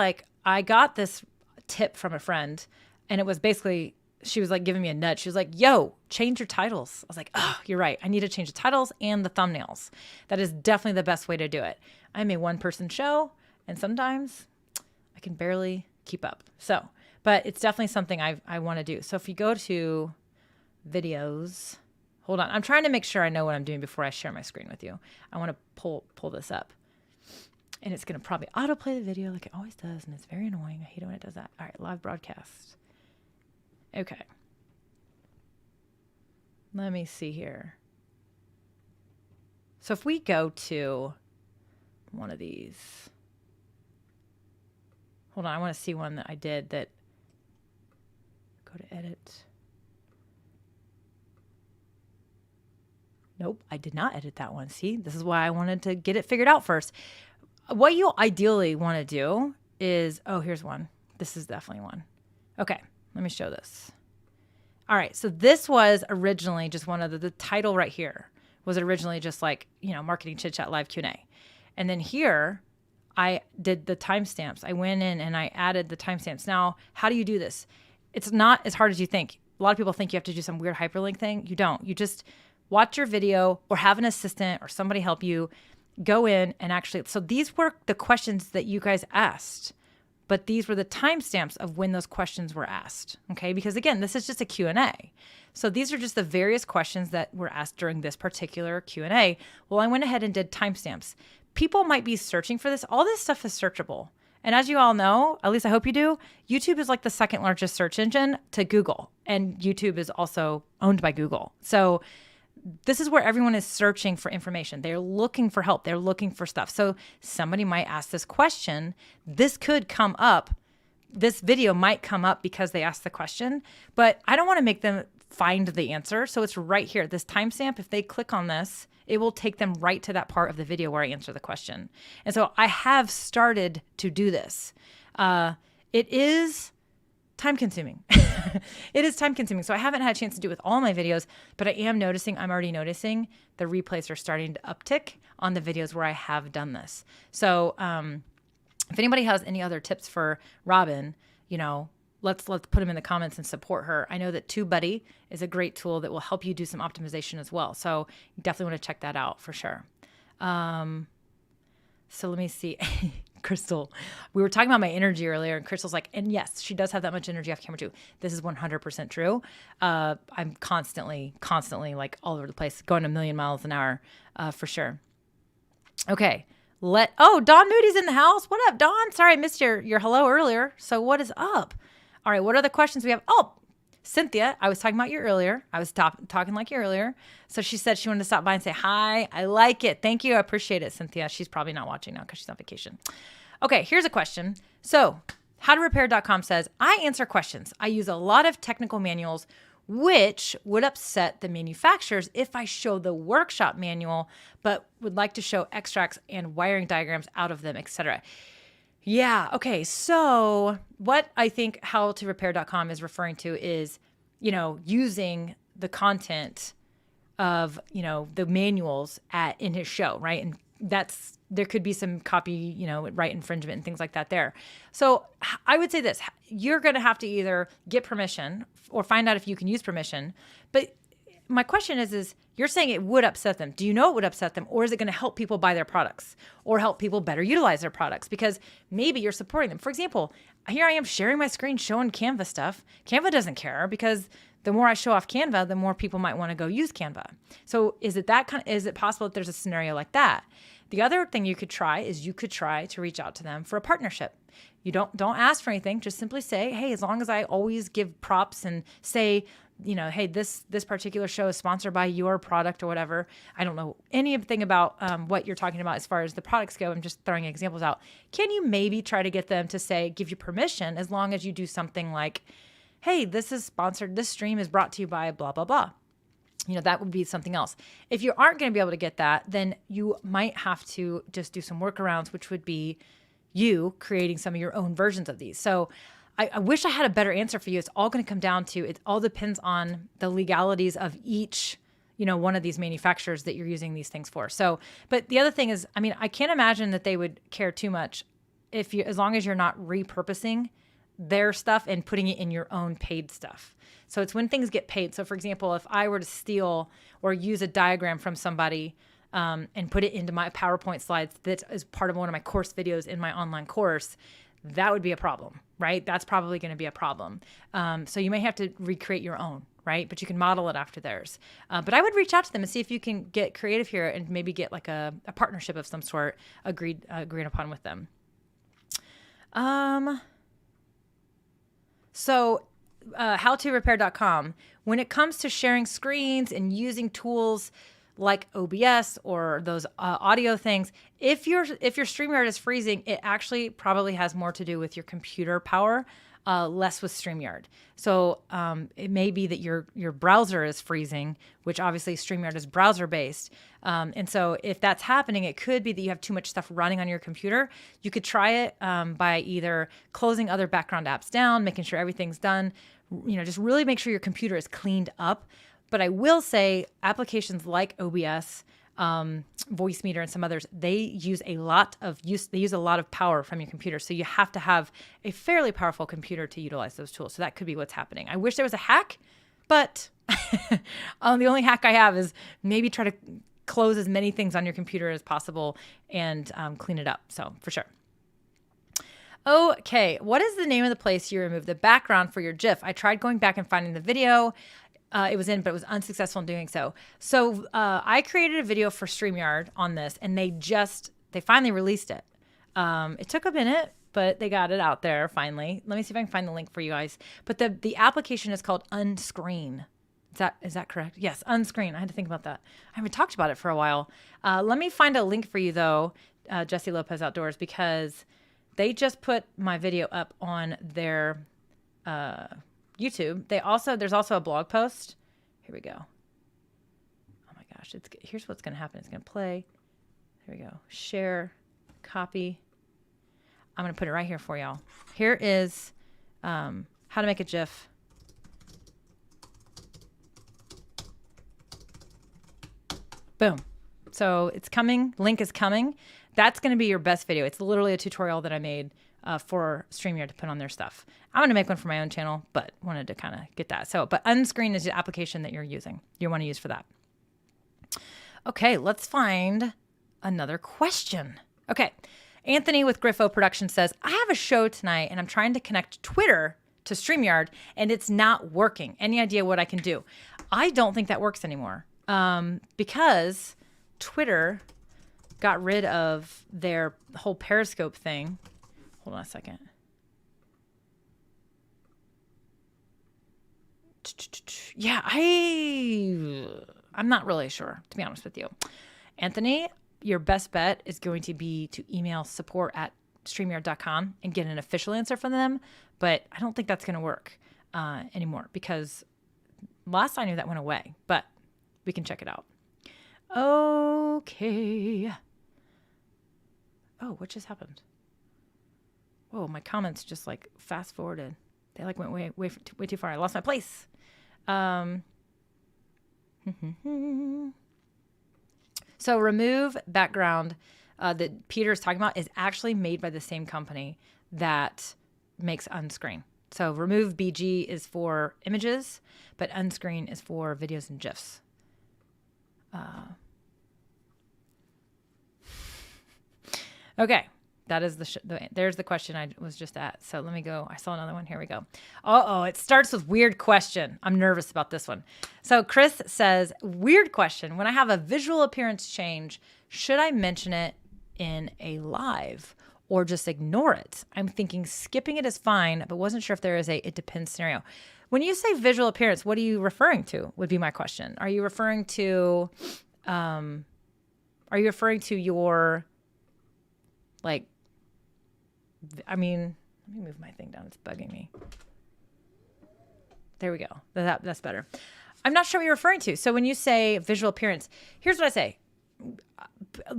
C: I got this tip from a friend, and it was basically, she was giving me a nudge. She was like, yo, change your titles. I was like, oh, you're right. I need to change the titles and the thumbnails. That is definitely the best way to do it. I'm a 1-person show, and sometimes I can barely keep up. So, but it's definitely something I want to do. So if you go to videos, hold on. I'm trying to make sure I know what I'm doing before I share my screen with you. I want to pull this up. And it's going to probably autoplay the video like it always does, and it's very annoying. I hate it when it does that. All right, live broadcast. Okay. Let me see here. So if we go to one of these, hold on, I want to see one that I did that, go to edit. Nope, I did not edit that one. See, this is why I wanted to get it figured out first. What you ideally want to do is, oh, here's one. This is definitely one. Okay, let me show this. All right, so this was originally just one of the title right here was originally just Marketing Chit Chat Live Q&A. And then here, I did the timestamps. I went in and I added the timestamps. Now, how do you do this? It's not as hard as you think. A lot of people think you have to do some weird hyperlink thing. You don't. You just watch your video or have an assistant or somebody help you go in and actually, so these were the questions that you guys asked, but these were the timestamps of when those questions were asked. Okay. Because again, this is just a Q&A. So these are just the various questions that were asked during this particular Q&A. Well, I went ahead and did timestamps. People might be searching for this. All this stuff is searchable. And as you all know, at least I hope you do, YouTube is like the second largest search engine to Google. And YouTube is also owned by Google. So this is where everyone is searching for information. They're looking for help. They're looking for stuff. So somebody might ask this question. This could come up. This video might come up because they asked the question, but I don't want to make them find the answer. So it's right here. This timestamp, if they click on this, it will take them right to that part of the video where I answer the question. And so I have started to do this. It is time consuming. It is time consuming. So I haven't had a chance to do it with all my videos, but I'm already noticing the replays are starting to uptick on the videos where I have done this. So if anybody has any other tips for Robin, let's put them in the comments and support her. I know that TubeBuddy is a great tool that will help you do some optimization as well. So you definitely want to check that out for sure. So let me see. Crystal, we were talking about my energy earlier, and Crystal's like, and yes, she does have that much energy off camera too. This is 100% true. I'm constantly like all over the place, going a million miles an hour for sure. Okay. Dawn Moody's in the house. What up, Dawn? Sorry, I missed your hello earlier. So what is up? All right, what other questions we have? Oh, Cynthia, I was talking about you earlier. I was talking like you earlier. So she said she wanted to stop by and say hi. I like it. Thank you. I appreciate it, Cynthia. She's probably not watching now because she's on vacation. Okay, here's a question. So howtorepair.com says, I answer questions. I use a lot of technical manuals, which would upset the manufacturers if I show the workshop manual, but would like to show extracts and wiring diagrams out of them, etc. Yeah. Okay. So what I think howtorepair.com is referring to is, using the content of, the manuals in his show, right? And there could be some copy, right infringement and things like that there. So I would say this, you're going to have to either get permission or find out if you can use permission. But my question is you're saying it would upset them. Do you know it would upset them? Or is it going to help people buy their products or help people better utilize their products? Because maybe you're supporting them. For example, here I am sharing my screen, showing Canva stuff. Canva doesn't care because the more I show off Canva, the more people might want to go use Canva. So is it possible that there's a scenario like that? The other thing you could try is to reach out to them for a partnership. You don't ask for anything. Just simply say, hey, as long as I always give props and say, hey, this particular show is sponsored by your product or whatever. I don't know anything about what you're talking about as far as the products go. I'm just throwing examples out. Can you maybe try to get them to give you permission as long as you do something like, hey, this is sponsored. This stream is brought to you by blah, blah, blah. That would be something else. If you aren't going to be able to get that, then you might have to just do some workarounds, which would be you creating some of your own versions of these. So I wish I had a better answer for you. It's all going to come down to, it all depends on the legalities of each, one of these manufacturers that you're using these things for. So, but the other thing is, I can't imagine that they would care too much as long as you're not repurposing their stuff and putting it in your own paid stuff. So it's when things get paid. So for example, if I were to steal or use a diagram from somebody and put it into my PowerPoint slides that is part of one of my course videos in my online course, that would be a problem, right? That's probably going to be a problem. So you may have to recreate your own, right? But you can model it after theirs. But I would reach out to them and see if you can get creative here and maybe get like a partnership of some sort agreed upon with them. So howtorepair.com, when it comes to sharing screens and using tools like OBS or those audio things, if your StreamYard is freezing, it actually probably has more to do with your computer power, less with StreamYard. So it may be that your browser is freezing, which obviously StreamYard is browser based. And so if that's happening, it could be that you have too much stuff running on your computer. You could try it by either closing other background apps down, making sure everything's done, just really make sure your computer is cleaned up. But I will say applications like OBS, Voicemeeter, and some others, they use a lot of power from your computer. So you have to have a fairly powerful computer to utilize those tools. So that could be what's happening. I wish there was a hack, but the only hack I have is maybe try to close as many things on your computer as possible and clean it up. So for sure. Okay, what is the name of the place you removed the background for your GIF? I tried going back and finding the video it was in, but it was unsuccessful in doing so. So I created a video for StreamYard on this, and they finally released it. It took a minute, but they got it out there finally. Let me see if I can find the link for you guys. But the application is called Unscreen. Is that correct? Yes, Unscreen. I had to think about that. I haven't talked about it for a while. Let me find a link for you though, Jesse Lopez Outdoors, because they just put my video up on their YouTube. There's also a blog post. Here we go. Oh my gosh, here's what's going to happen. It's going to play. Here we go. Share, copy. I'm going to put it right here for y'all. Here is how to make a GIF. Boom. So it's coming. Link is coming. That's going to be your best video. It's literally a tutorial that I made for StreamYard to put on their stuff. I'm going to make one for my own channel, but wanted to kind of get that. But Unscreen is the application that you want to use for that. Okay, let's find another question. Okay, Anthony with Griffo Productions says, I have a show tonight and I'm trying to connect Twitter to StreamYard and it's not working. Any idea what I can do? I don't think that works anymore because Twitter got rid of their whole Periscope thing. Hold on a second. Yeah, I'm not really sure, to be honest with you. Anthony, your best bet is going to be to email support@streamyard.com and get an official answer from them. But I don't think that's going to work anymore because last I knew that went away. But we can check it out. Okay. Oh, what just happened? Whoa, my comments just like fast forwarded. They like went way too far. I lost my place. So remove background that Peter is talking about is actually made by the same company that makes Unscreen. So remove BG is for images, but Unscreen is for videos and GIFs. Okay. That is there's the question I was just at. So let me go. I saw another one. Here we go. It starts with weird question. I'm nervous about this one. So Chris says, weird question. When I have a visual appearance change, should I mention it in a live or just ignore it? I'm thinking skipping it is fine, but wasn't sure if there is it depends scenario. When you say visual appearance, what are you referring to would be my question. Are you referring to your like, I mean, let me move my thing down. It's bugging me. There we go. That's better. I'm not sure what you're referring to. So when you say visual appearance, here's what I say.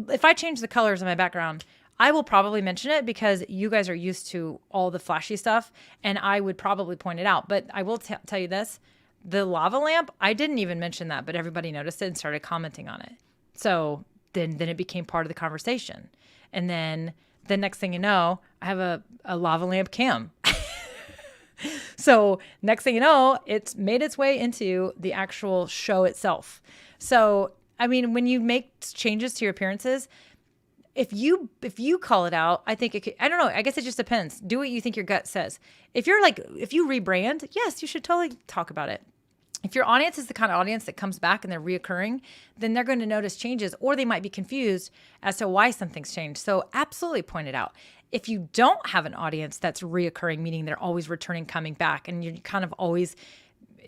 C: If I change the colors in my background, I will probably mention it because you guys are used to all the flashy stuff and I would probably point it out. But I will tell you this, the lava lamp, I didn't even mention that, but everybody noticed it and started commenting on it. So then it became part of the conversation. And then the next thing you know, I have a lava lamp cam. So next thing you know, it's made its way into the actual show itself. So, I mean, when you make changes to your appearances, if you call it out, I think I don't know. I guess it just depends. Do what you think your gut says. If you rebrand, yes, you should totally talk about it. If your audience is the kind of audience that comes back and they're reoccurring, then they're going to notice changes or they might be confused as to why something's changed. So absolutely point it out. If you don't have an audience that's reoccurring, meaning they're always returning, coming back, and you're kind of always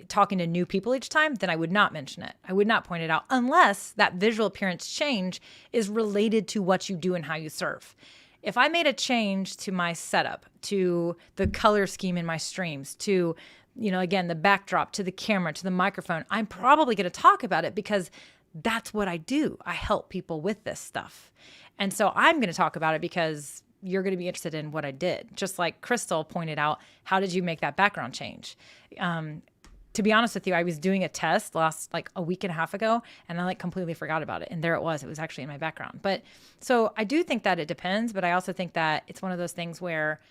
C: talking to new people each time, then I would not mention it. I would not point it out unless that visual appearance change is related to what you do and how you serve. If I made a change to my setup, to the color scheme in my streams, to again, the backdrop, to the camera, to the microphone, I'm probably going to talk about it because that's what I do. I help people with this stuff. And so I'm going to talk about it because you're going to be interested in what I did. Just like Crystal pointed out, how did you make that background change? To be honest with you, I was doing a test last a week and a half ago and I completely forgot about it. And there it was actually in my background. But so I do think that it depends, but I also think that it's one of those things where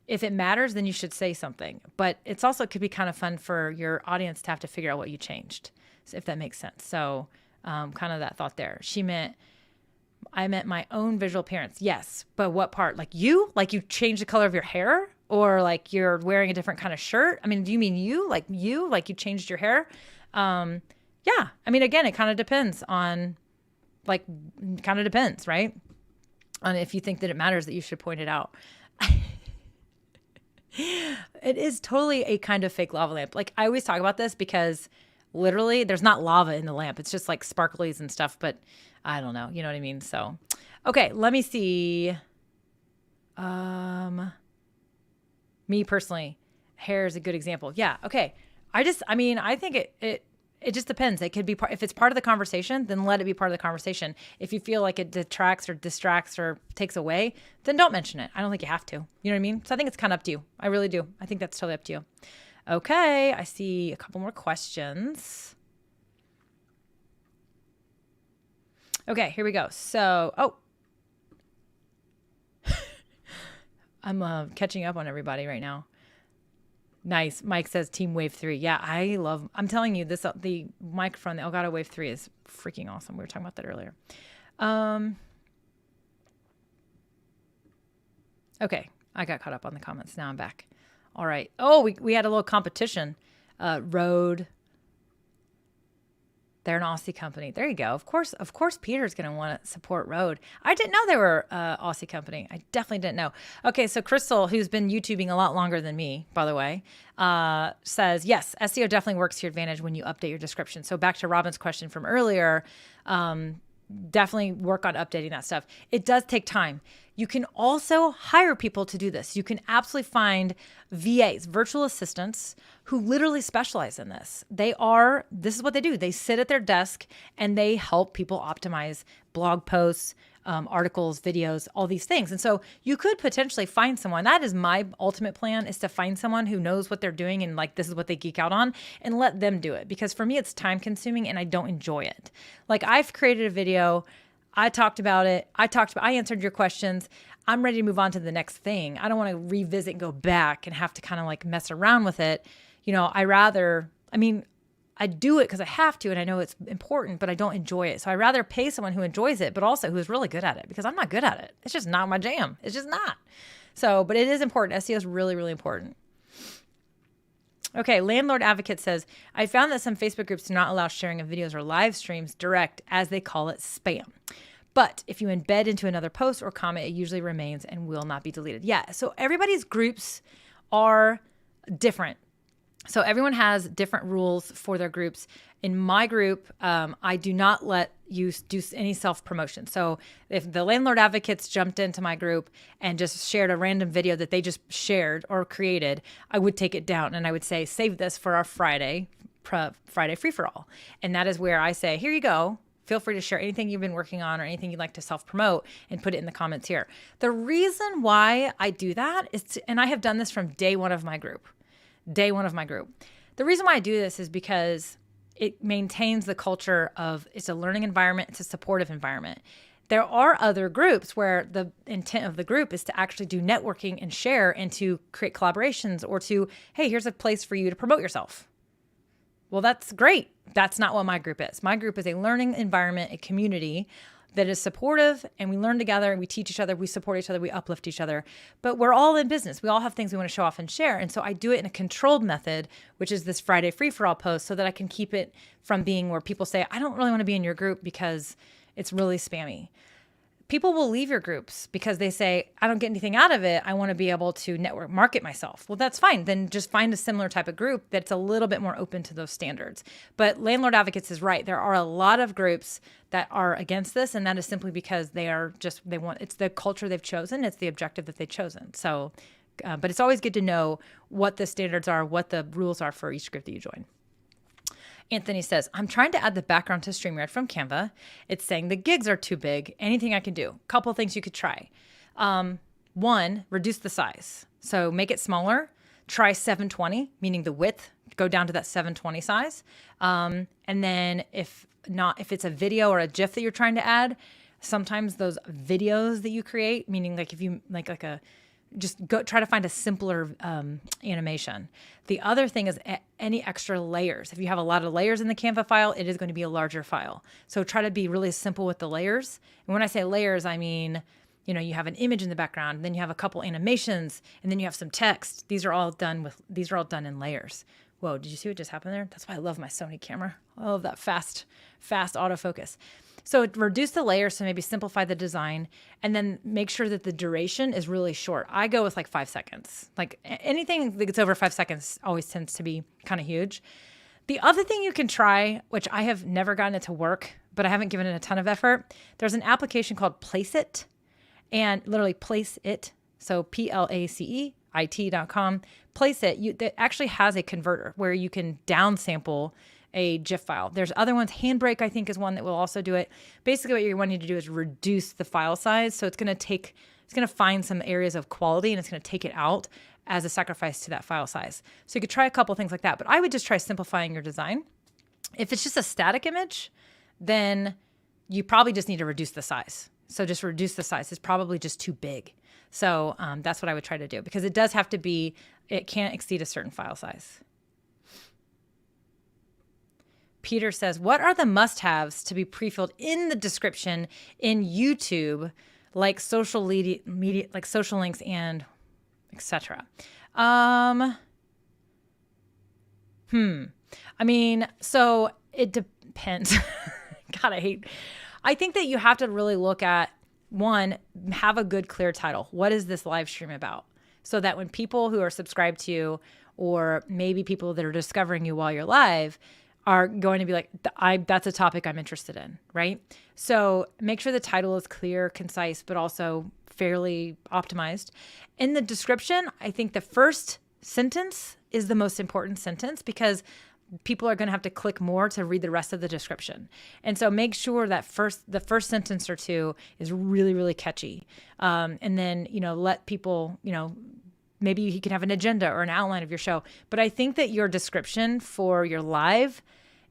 C: if it matters, then you should say something. But it could be kind of fun for your audience to have to figure out what you changed, if that makes sense. So kind of that thought there. She meant I meant my own visual appearance. Yes. But what part? Like you changed the color of your hair, or like you're wearing a different kind of shirt? I mean, do you mean you? Like you changed your hair? Yeah. I mean, again, it kind of depends on, right? On if you think that it matters that you should point it out. It is totally a kind of fake lava lamp. Like I always talk about this because literally there's not lava in the lamp. It's just like sparklies and stuff, but I don't know. You know what I mean? So, okay, let me see. Me personally, hair is a good example. Yeah. Okay. I think it just depends. It could be if it's part of the conversation, then let it be part of the conversation. If you feel like it detracts or distracts or takes away, then don't mention it. I don't think you have to. You know what I mean? So I think it's kind of up to you. I really do. I think that's totally up to you. Okay. I see a couple more questions. Okay, here we go. So, I'm catching up on everybody right now. Nice. Mike says Team Wave 3. Yeah, I'm telling you, the microphone, the Elgato Wave 3 is freaking awesome. We were talking about that earlier. Okay, I got caught up on the comments. Now I'm back. All right. Oh, we had a little competition. Rode. They're an Aussie company. There you go. Of course, Peter's going to want to support Rode. I didn't know they were an Aussie company. I definitely didn't know. Okay, so Crystal, who's been YouTubing a lot longer than me, by the way, says, yes, SEO definitely works to your advantage when you update your description. So back to Robin's question from earlier, definitely work on updating that stuff. It does take time. You can also hire people to do this. You can absolutely find VAs, virtual assistants, who literally specialize in this. This is what they do. They sit at their desk and they help people optimize blog posts, articles, videos, all these things. And so you could potentially find someone. That is my ultimate plan, is to find someone who knows what they're doing and like this is what they geek out on, and let them do it. Because for me, it's time consuming and I don't enjoy it. Like I've created a video, I talked about it. I answered your questions. I'm ready to move on to the next thing. I don't want to revisit and go back and have to kind of like mess around with it. You know, I do it because I have to and I know it's important, but I don't enjoy it. So I rather pay someone who enjoys it, but also who is really good at it, because I'm not good at it. It's just not my jam. It's just not. So, but it is important. SEO is really, really important. Okay, Landlord Advocate says, I found that some Facebook groups do not allow sharing of videos or live streams direct, as they call it spam. But if you embed into another post or comment, it usually remains and will not be deleted. Yeah, so everybody's groups are different. So everyone has different rules for their groups. In my group, I do not let you do any self-promotion. So if the Landlord Advocates jumped into my group and just shared a random video that they just shared or created, I would take it down and I would say, save this for our Friday free-for-all. And that is where I say, here you go. Feel free to share anything you've been working on or anything you'd like to self-promote and put it in the comments here. The reason why I do that is, and I have done this from day one of my group. The reason why I do this is because it maintains the culture of, it's a learning environment, it's a supportive environment. There are other groups where the intent of the group is to actually do networking and share and to create collaborations, or to, hey, here's a place for you to promote yourself. Well, that's great. That's not what my group is. My group is a learning environment, a community that is supportive, and we learn together and we teach each other, we support each other, we uplift each other. But we're all in business. We all have things we want to show off and share. And so I do it in a controlled method, which is this Friday free-for-all post, so that I can keep it from being where people say, I don't really want to be in your group because it's really spammy. People will leave your groups because they say, I don't get anything out of it. I want to be able to network market myself. Well, that's fine. Then just find a similar type of group that's a little bit more open to those standards. But Landlord Advocates is right. There are a lot of groups that are against this, and that is simply because it's the culture they've chosen. It's the objective that they've chosen. So, but it's always good to know what the standards are, what the rules are for each group that you join. Anthony says, I'm trying to add the background to StreamYard from Canva. It's saying the gigs are too big. Anything I can do? Couple of things you could try. One, reduce the size. So make it smaller. Try 720, meaning the width. Go down to that 720 size. And then if it's a video or a GIF that you're trying to add, sometimes those videos that you create, meaning like if you like a just go try to find a simpler animation. The other thing is any extra layers. If you have a lot of layers in the Canva file, it is going to be a larger file. So try to be really simple with the layers. And when I say layers, I mean, you have an image in the background, and then you have a couple animations, and then you have some text. These are all done in layers. Whoa, did you see what just happened there? That's why I love my Sony camera. I love that fast autofocus. So reduce the layers, so maybe simplify the design, and then make sure that the duration is really short. I go with like 5 seconds. Like anything that gets over 5 seconds always tends to be kind of huge. The other thing you can try, which I have never gotten it to work, but I haven't given it a ton of effort, there's an application called Placeit, and literally Place It. So PLACEIT.com. Placeit, that actually has a converter where you can downsample a GIF file. There's other ones. Handbrake, I think, is one that will also do it. Basically, what you're wanting to do is reduce the file size. So it's going to find some areas of quality, and it's going to take it out as a sacrifice to that file size. So you could try a couple things like that, but I would just try simplifying your design. If it's just a static image, then you probably just need to reduce the size. So just reduce the size. It's probably just too big. So that's what I would try to do, because it can't exceed a certain file size. Peter says, what are the must-haves to be pre-filled in the description in YouTube, like social media, like social links and etc.? I mean, so it depends. God, I think that you have to really look at, one, have a good, clear title. What is this live stream about? So that when people who are subscribed to you, or maybe people that are discovering you while you're live, are going to be like, that's a topic I'm interested in, right? So make sure the title is clear, concise, but also fairly optimized. In the description, I think the first sentence is the most important sentence, because people are going to have to click more to read the rest of the description. And so make sure that the first sentence or two is really, really catchy. And then, let people, maybe you can have an agenda or an outline of your show. But I think that your description for your live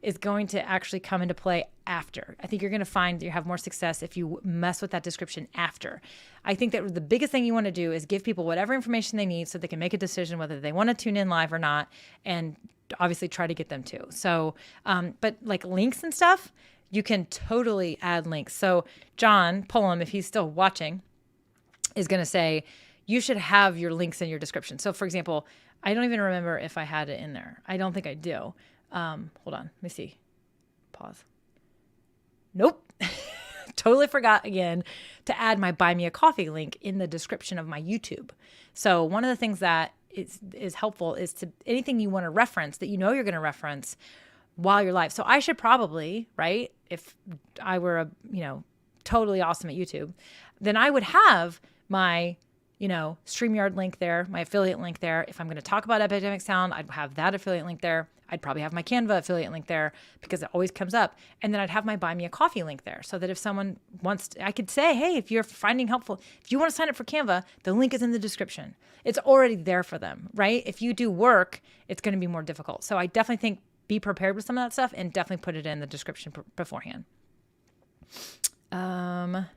C: is going to actually come into play after. I think you're going to find that you have more success if you mess with that description after. I think that the biggest thing you want to do is give people whatever information they need so they can make a decision whether they want to tune in live or not, and obviously try to get them to. So, but like links and stuff, you can totally add links. So John Pullum, if he's still watching, is going to say, you should have your links in your description. So for example, I don't even remember if I had it in there. I don't think I do. Hold on, let me see. Pause. Nope. Totally forgot again to add my Buy Me a Coffee link in the description of my YouTube. So one of the things that is helpful is to anything you want to reference that you're going to reference while you're live. So I should probably, right, if I were totally awesome at YouTube, then I would have my StreamYard link there, my affiliate link there. If I'm going to talk about Epidemic Sound, I'd have that affiliate link there. I'd probably have my Canva affiliate link there, because it always comes up. And then I'd have my Buy Me a Coffee link there, so that if someone I could say, hey, if you're finding helpful, if you want to sign up for Canva, the link is in the description. It's already there for them, right? If you do work, it's going to be more difficult. So I definitely think be prepared with some of that stuff, and definitely put it in the description beforehand. Let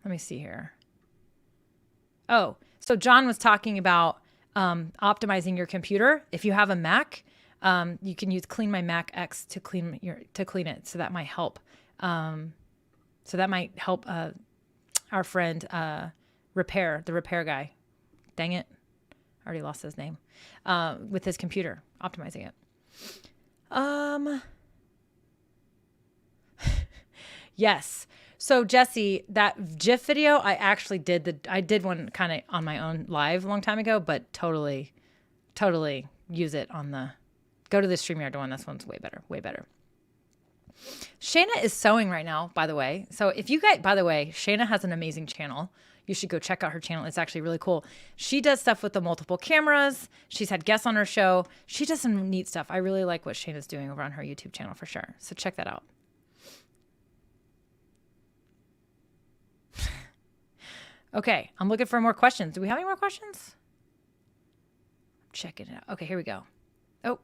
C: me see here. Oh, so John was talking about optimizing your computer. If you have a Mac, you can use Clean My Mac X to clean it. So that might help. Our friend the repair guy. Dang it, I already lost his name. With his computer, optimizing it. Yes. So Jesse, that GIF video, I actually I did one kind of on my own live a long time ago, but totally use it go to the StreamYard one. This one's way better. Shayna is sewing right now, by the way. So Shayna has an amazing channel. You should go check out her channel. It's actually really cool. She does stuff with the multiple cameras. She's had guests on her show. She does some neat stuff. I really like what Shayna's doing over on her YouTube channel for sure. So check that out. Okay, I'm looking for more questions. Do we have any more questions? I'm checking it out. Okay, here we go. Oh.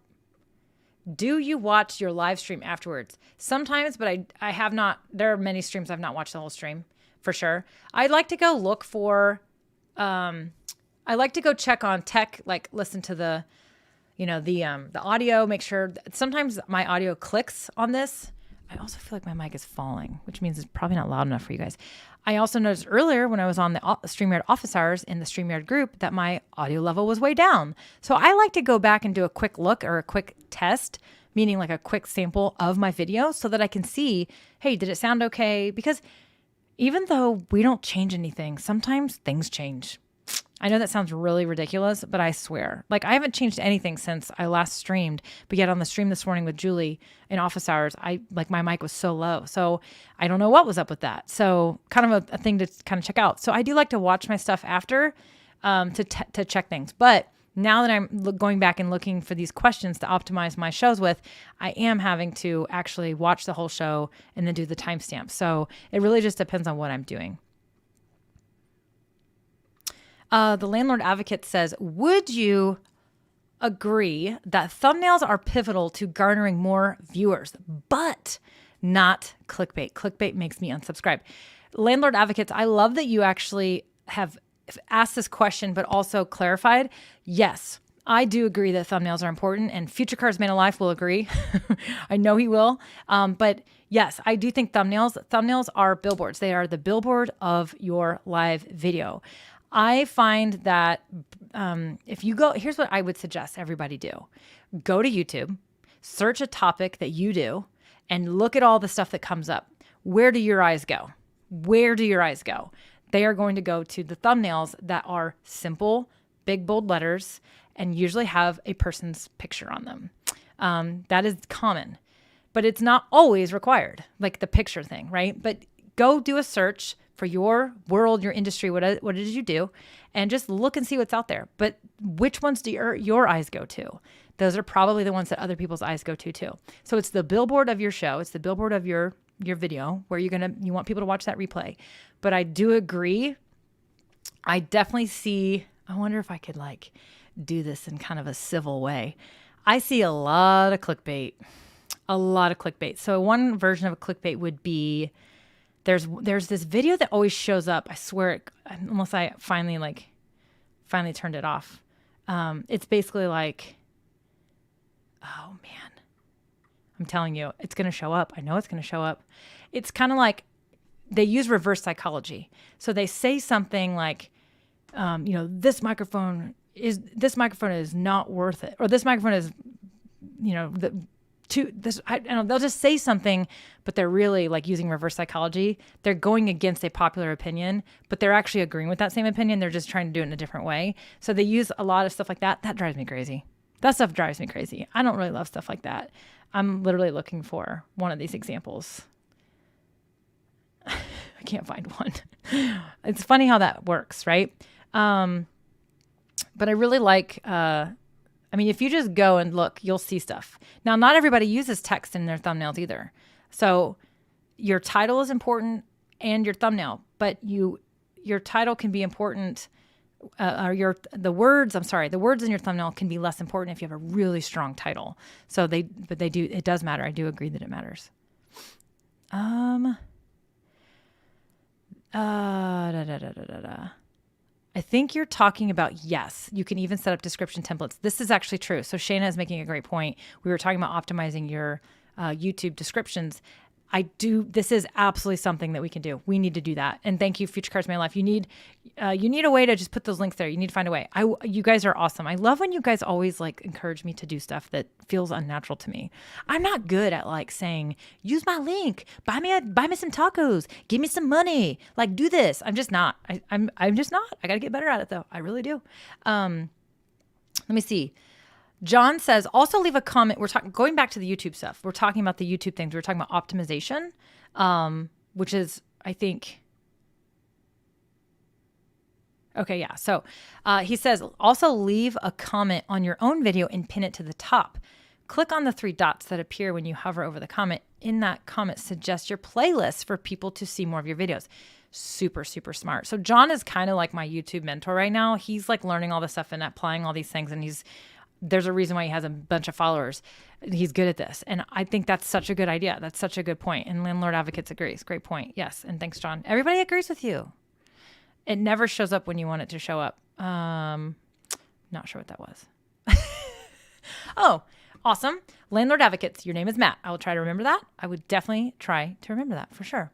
C: Do you watch your live stream afterwards? Sometimes, but I have not. There are many streams I've not watched the whole stream. for sure. I like to go look for, I like to go check on tech, like listen to the audio, make sure sometimes my audio clicks on this. I also feel like my mic is falling, which means it's probably not loud enough for you guys. I also noticed earlier when I was on the StreamYard office hours in the StreamYard group that my audio level was way down. So I like to go back and do a quick look or a quick test, meaning like a quick sample of my video so that I can see, hey, did it sound okay? Because even though we don't change anything, sometimes things change. I know that sounds really ridiculous, but I swear, like I haven't changed anything since I last streamed, but yet on the stream this morning with Julie in office hours, my mic was so low. So I don't know what was up with that. So kind of a thing to kind of check out. So I do like to watch my stuff after to check things. But now that I'm going back and looking for these questions to optimize my shows with, I am having to actually watch the whole show and then do the timestamp. So it really just depends on what I'm doing. The landlord advocate says, would you agree that thumbnails are pivotal to garnering more viewers, but not clickbait? Clickbait makes me unsubscribe. Landlord advocates, I love that you actually have asked this question, but also clarified. Yes, I do agree that thumbnails are important, and Future Cars Man Alive will agree. I know he will. But yes, I do think thumbnails are billboards. They are the billboard of your live video. I find that if you go, here's what I would suggest everybody do. Go to YouTube, search a topic that you do, and look at all the stuff that comes up. Where do your eyes go? Where do your eyes go? They are going to go to the thumbnails that are simple, big, bold letters, and usually have a person's picture on them. That is common, but it's not always required, like the picture thing, right? But go do a search for your world, your industry, what it is you do, and just look and see what's out there. But which ones do your eyes go to? Those are probably the ones that other people's eyes go to too. So it's the billboard of your show. It's the billboard of your video where you want people to watch that replay. But I do agree. I definitely see, I wonder if I could like do this in kind of a civil way. I see a lot of clickbait. So one version of a clickbait would be, there's this video that always shows up. I swear, unless I finally turned it off. It's basically like, oh man, I'm telling you, it's going to show up. I know it's going to show up. It's kind of like they use reverse psychology. So they say something like, this microphone is not worth it, or this microphone is, I don't know, they'll just say something, but they're really like using reverse psychology. They're going against a popular opinion, but they're actually agreeing with that same opinion. They're just trying to do it in a different way. So they use a lot of stuff like that. That drives me crazy. That stuff drives me crazy. I don't really love stuff like that. I'm literally looking for one of these examples. I can't find one. It's funny how that works, right? But I really like, if you just go and look, you'll see stuff. Now, not everybody uses text in their thumbnails either. So your title is important and your thumbnail, but your title can be important, the words in your thumbnail can be less important if you have a really strong title. So it does matter. I do agree that it matters. I think you're talking about, yes, you can even set up description templates. This is actually true. So Shayna is making a great point. We were talking about optimizing your YouTube descriptions. This is absolutely something that we can do. We need to do that. And thank you, Future Cars Man Life. You need a way to just put those links there. You need to find a way. You guys are awesome. I love when you guys always like encourage me to do stuff that feels unnatural to me. I'm not good at like saying, use my link, buy me some tacos, give me some money, like do this. I'm just not. I'm just not. I got to get better at it though. I really do. Let me see. John says, also leave a comment. We're going back to the YouTube stuff. We're talking about the YouTube things. We're talking about optimization, which is, I think, okay, yeah. So he says, also leave a comment on your own video and pin it to the top. Click on the 3 dots that appear when you hover over the comment. In that comment, suggest your playlist for people to see more of your videos. Super, super smart. So John is kind of like my YouTube mentor right now. He's like learning all this stuff and applying all these things, and he's there's a reason why he has a bunch of followers. He's good at this. And I think that's such a good idea. That's such a good point. And Landlord Advocates agrees. Great point. Yes. And thanks, John. Everybody agrees with you. It never shows up when you want it to show up. Not sure what that was. Oh, awesome. Landlord Advocates. Your name is Matt. I will try to remember that. I would definitely try to remember that for sure.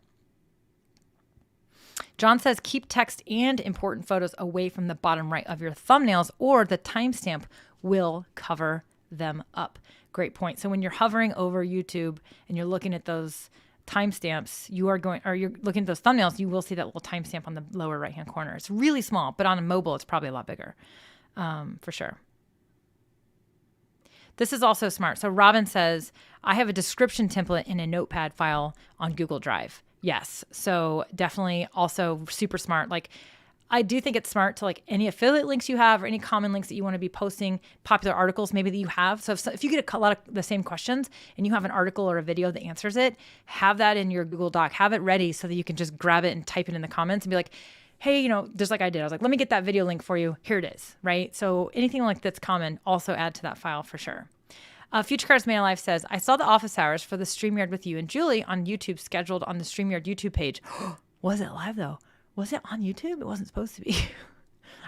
C: John says, keep text and important photos away from the bottom right of your thumbnails, or the timestamp will cover them up. Great point. So when you're hovering over YouTube and you're looking at those timestamps, you're looking at those thumbnails, you will see that little timestamp on the lower right-hand corner. It's really small, but on a mobile, it's probably a lot bigger, for sure. This is also smart. So Robin says, I have a description template in a notepad file on Google Drive. Yes. So definitely also super smart. Like, I do think it's smart to, like, any affiliate links you have or any common links that you want to be posting, popular articles maybe that you have. So if you get a lot of the same questions and you have an article or a video that answers it, have that in your Google Doc, have it ready so that you can just grab it and type it in the comments and be like, hey, just like I did, I was like, let me get that video link for you. Here it is, right? So anything like that's common, also add to that file for sure. Future Cars Man Life says, I saw the office hours for the StreamYard with you and Julie on YouTube scheduled on the StreamYard YouTube page. Was it live though? Was it on YouTube? It wasn't supposed to be.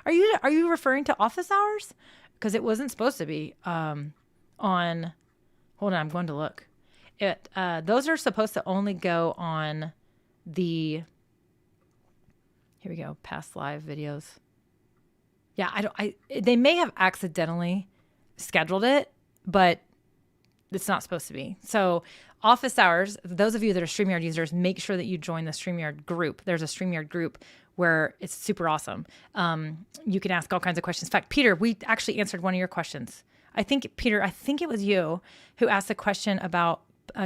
C: Are you referring to office hours? Because it wasn't supposed to be on. Hold on, I'm going to look. Those are supposed to only go on the. Here we go. Past live videos. Yeah, they may have accidentally scheduled it, but it's not supposed to be. So office hours, those of you that are StreamYard users, make sure that you join the StreamYard group. There's a StreamYard group where it's super awesome. You can ask all kinds of questions. In fact, Peter, we actually answered one of your questions. Peter, I think it was you who asked a question about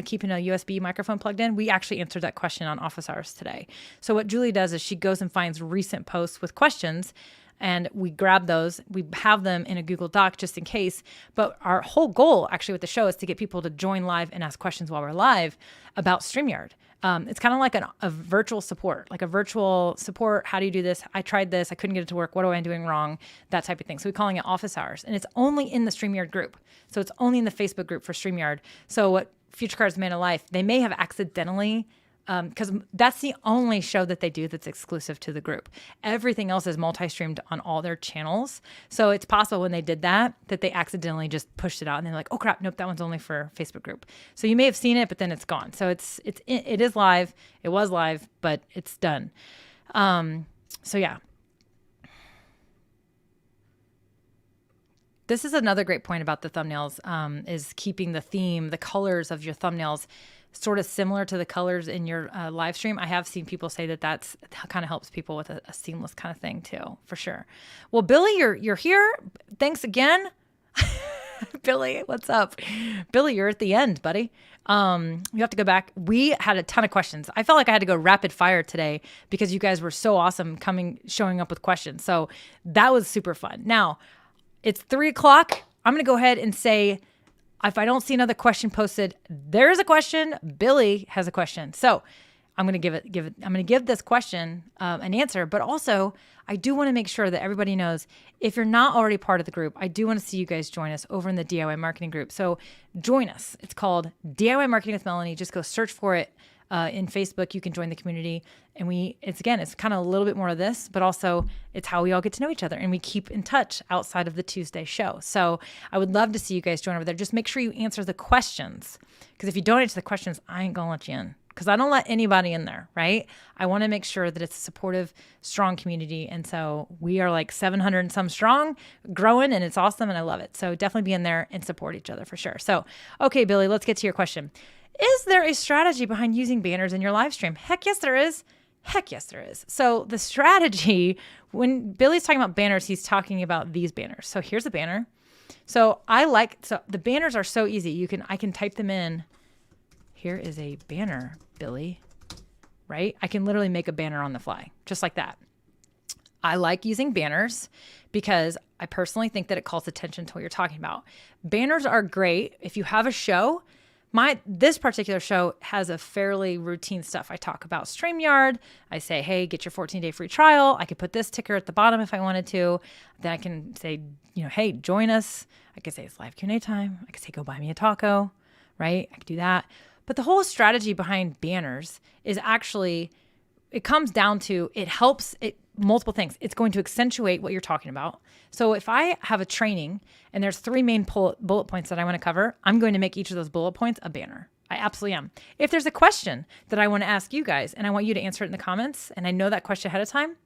C: keeping a USB microphone plugged in. We actually answered that question on office hours today. So what Julie does is she goes and finds recent posts with questions, and we grab those. We have them in a Google Doc just in case. But our whole goal actually with the show is to get people to join live and ask questions while we're live about StreamYard. It's kind of like a virtual support, How do you do this? I tried this. I couldn't get it to work. What am I doing wrong? That type of thing. So we're calling it office hours. And it's only in the StreamYard group. So it's only in the Facebook group for StreamYard. So what Future Cars Man of Life, they may have accidentally, because that's the only show that they do that's exclusive to the group. Everything else is multi-streamed on all their channels. So it's possible when they did that they accidentally just pushed it out and they're like, oh crap, nope, that one's only for Facebook group. So you may have seen it, but then it's gone. So it is live. It was live, but it's done. So yeah. This is another great point about the thumbnails, is keeping the theme, the colors of your thumbnails sort of similar to the colors in your live stream. I have seen people say that kind of helps people with a seamless kind of thing too, for sure. Well, Billy, you're here. Thanks again. Billy, what's up? Billy, you're at the end, buddy. You have to go back. We had a ton of questions. I felt like I had to go rapid fire today because you guys were so awesome showing up with questions. So that was super fun. Now, it's 3:00. I'm going to go ahead and say, if I don't see another question posted, there's a question. Billy has a question. So I'm going to give this question an answer, but also I do want to make sure that everybody knows, if you're not already part of the group, I do want to see you guys join us over in the DIY marketing group. So join us. It's called DIY Marketing with Melanie. Just go search for it in Facebook. You can join the community. And it's kind of a little bit more of this, but also it's how we all get to know each other and we keep in touch outside of the Tuesday show. So I would love to see you guys join over there. Just make sure you answer the questions, because if you don't answer the questions, I ain't gonna let you in, because I don't let anybody in there, right? I want to make sure that it's a supportive, strong community. And so we are like 700 and some strong, growing, and it's awesome. And I love it. So definitely be in there and support each other for sure. So, okay, Billy, let's get to your question. Is there a strategy behind using banners in your live stream? Heck yes, there is. Heck yes, there is. So the strategy, when Billy's talking about banners, he's talking about these banners. So here's a banner. So the banners are so easy. I can type them in. Here is a banner, Billy, right? I can literally make a banner on the fly, just like that. I like using banners because I personally think that it calls attention to what you're talking about. Banners are great if you have a show. This particular show has a fairly routine stuff. I talk about StreamYard. I say, hey, get your 14-day free trial. I could put this ticker at the bottom if I wanted to. Then I can say, hey, join us. I could say it's live Q&A time. I could say, go buy me a taco, right? I could do that. But the whole strategy behind banners is actually, it comes down to, it helps multiple things. It's going to accentuate what you're talking about. So if I have a training and there's 3 main bullet points that I want to cover, I'm going to make each of those bullet points a banner. I absolutely am. If there's a question that I want to ask you guys and I want you to answer it in the comments and I know that question ahead of time,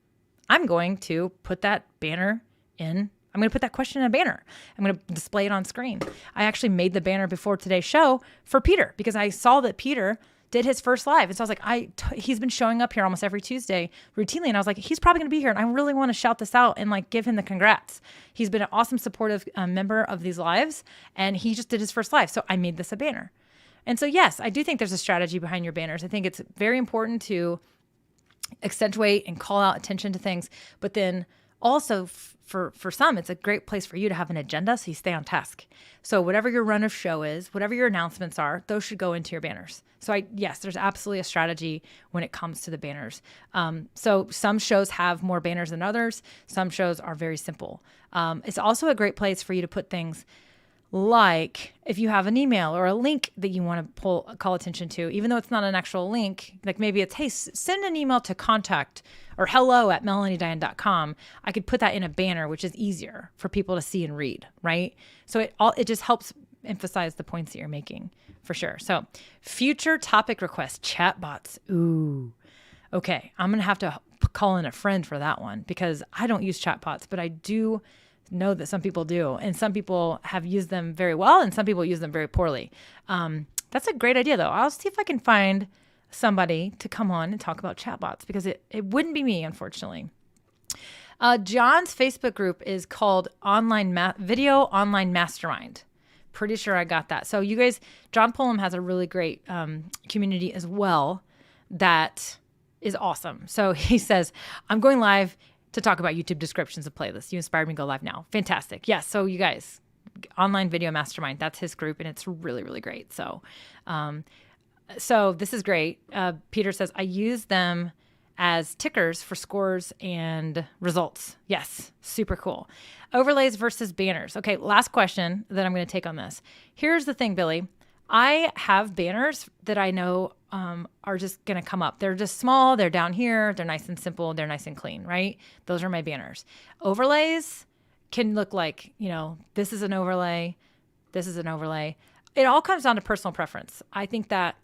C: I'm going to put that banner in. I'm going to put that question in a banner. I'm going to display it on screen. I actually made the banner before today's show for Peter because I saw that Peter did his first live. And so I was like, he's been showing up here almost every Tuesday routinely. And I was like, he's probably going to be here. And I really want to shout this out and like give him the congrats. He's been an awesome supportive member of these lives. And he just did his first live. So I made this a banner. And so, yes, I do think there's a strategy behind your banners. I think it's very important to accentuate and call out attention to things. But then also for some, it's a great place for you to have an agenda so you stay on task. So whatever your run of show is, whatever your announcements are, those should go into your banners. So yes, there's absolutely a strategy when it comes to the banners. So some shows have more banners than others. Some shows are very simple. It's also a great place for you to put things like if you have an email or a link that you want to call attention to, even though it's not an actual link, like maybe it's, hey, send an email to contact or hello@melaniediane.com. I could put that in a banner, which is easier for people to see and read, right? So it just helps emphasize the points that you're making for sure. So future topic requests, chatbots. Ooh, okay. I'm going to have to call in a friend for that one because I don't use chatbots, but I do know that some people do, and some people have used them very well and some people use them very poorly. That's a great idea though. I'll see if I can find somebody to come on and talk about chatbots because it wouldn't be me, unfortunately. John's Facebook group is called Video Online Mastermind. Pretty sure I got that. So you guys, John Pullum has a really great community as well that is awesome. So he says, I'm going live to talk about YouTube descriptions of playlists. You inspired me to go live now. Fantastic. Yes. So you guys, Online Video Mastermind, that's his group and it's really, really great. So, so this is great. Peter says, I use them as tickers for scores and results. Yes. Super cool. Overlays versus banners. Okay. Last question that I'm going to take on this. Here's the thing, Billy. I have banners that I know are just going to come up. They're just small. They're down here. They're nice and simple. They're nice and clean, right? Those are my banners. Overlays can look like, this is an overlay. This is an overlay. It all comes down to personal preference. I think that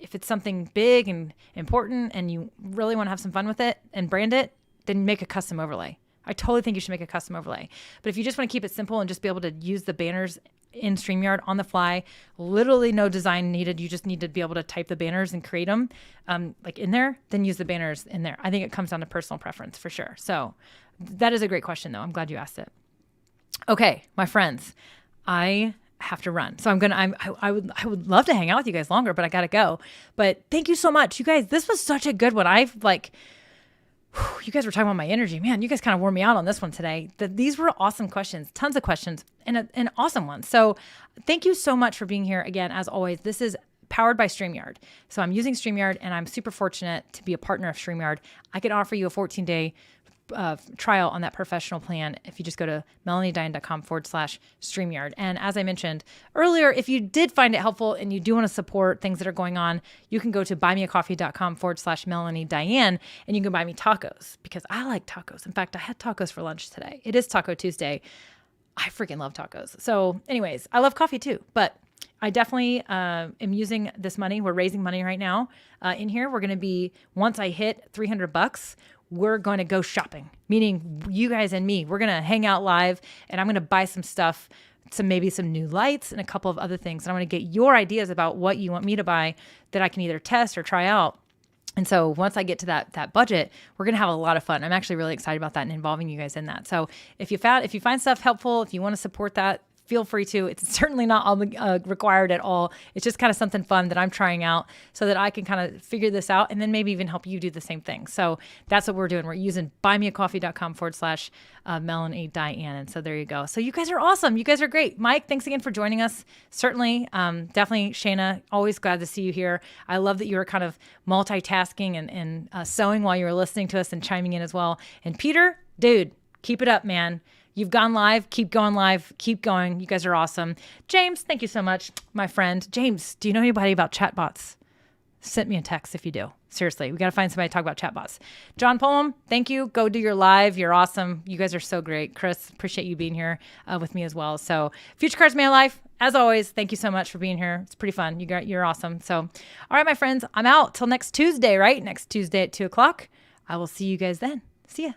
C: if it's something big and important and you really want to have some fun with it and brand it, then make a custom overlay. I totally think you should make a custom overlay. But if you just want to keep it simple and just be able to use the banners in StreamYard on the fly, literally no design needed. You just need to be able to type the banners and create them like in there, then use the banners in there. I think it comes down to personal preference for sure. So that is a great question though. I'm glad you asked it. Okay, my friends, I have to run. So I would love to hang out with you guys longer, but I got to go. But thank you so much. You guys, this was such a good one. You guys were talking about my energy. Man, you guys kind of wore me out on this one today. These were awesome questions, tons of questions, and an awesome one. So thank you so much for being here. Again, as always, this is powered by StreamYard. So I'm using StreamYard, and I'm super fortunate to be a partner of StreamYard. I could offer you a 14-day trial on that professional plan if you just go to melaniediane.com/StreamYard. And as I mentioned earlier, if you did find it helpful and you do want to support things that are going on, you can go to buymeacoffee.com/MelanieDiane and you can buy me tacos because I like tacos. In fact, I had tacos for lunch today. It is Taco Tuesday. I freaking love tacos. So anyways, I love coffee too, but I definitely am using this money. We're raising money right now in here. We're going to be, once I hit $300, we're going to go shopping, meaning you guys and me. We're going to hang out live and I'm going to buy some stuff, maybe some new lights and a couple of other things. And I want to get your ideas about what you want me to buy that I can either test or try out. And so once I get to that budget, we're going to have a lot of fun. I'm actually really excited about that and involving you guys in that. So if you find stuff helpful, if you want to support that, feel free to. It's certainly not required at all. It's just kind of something fun that I'm trying out so that I can kind of figure this out and then maybe even help you do the same thing. So that's what we're doing. We're using buymeacoffee.com/Melanie Diane. And so there you go. So you guys are awesome. You guys are great. Mike, thanks again for joining us. Certainly, definitely, Shayna, always glad to see you here. I love that you were kind of multitasking and sewing while you were listening to us and chiming in as well. And Peter, dude, keep it up, man. You've gone live. Keep going live. Keep going. You guys are awesome. James, thank you so much, my friend. James, do you know anybody about chatbots? Send me a text if you do. Seriously, we got to find somebody to talk about chatbots. John Pullum, thank you. Go do your live. You're awesome. You guys are so great. Chris, appreciate you being here with me as well. So Future Cards Mail Life, as always, thank you so much for being here. It's pretty fun. You're awesome. So, all right, my friends, I'm out till next Tuesday, right? Next Tuesday at 2:00. I will see you guys then. See ya.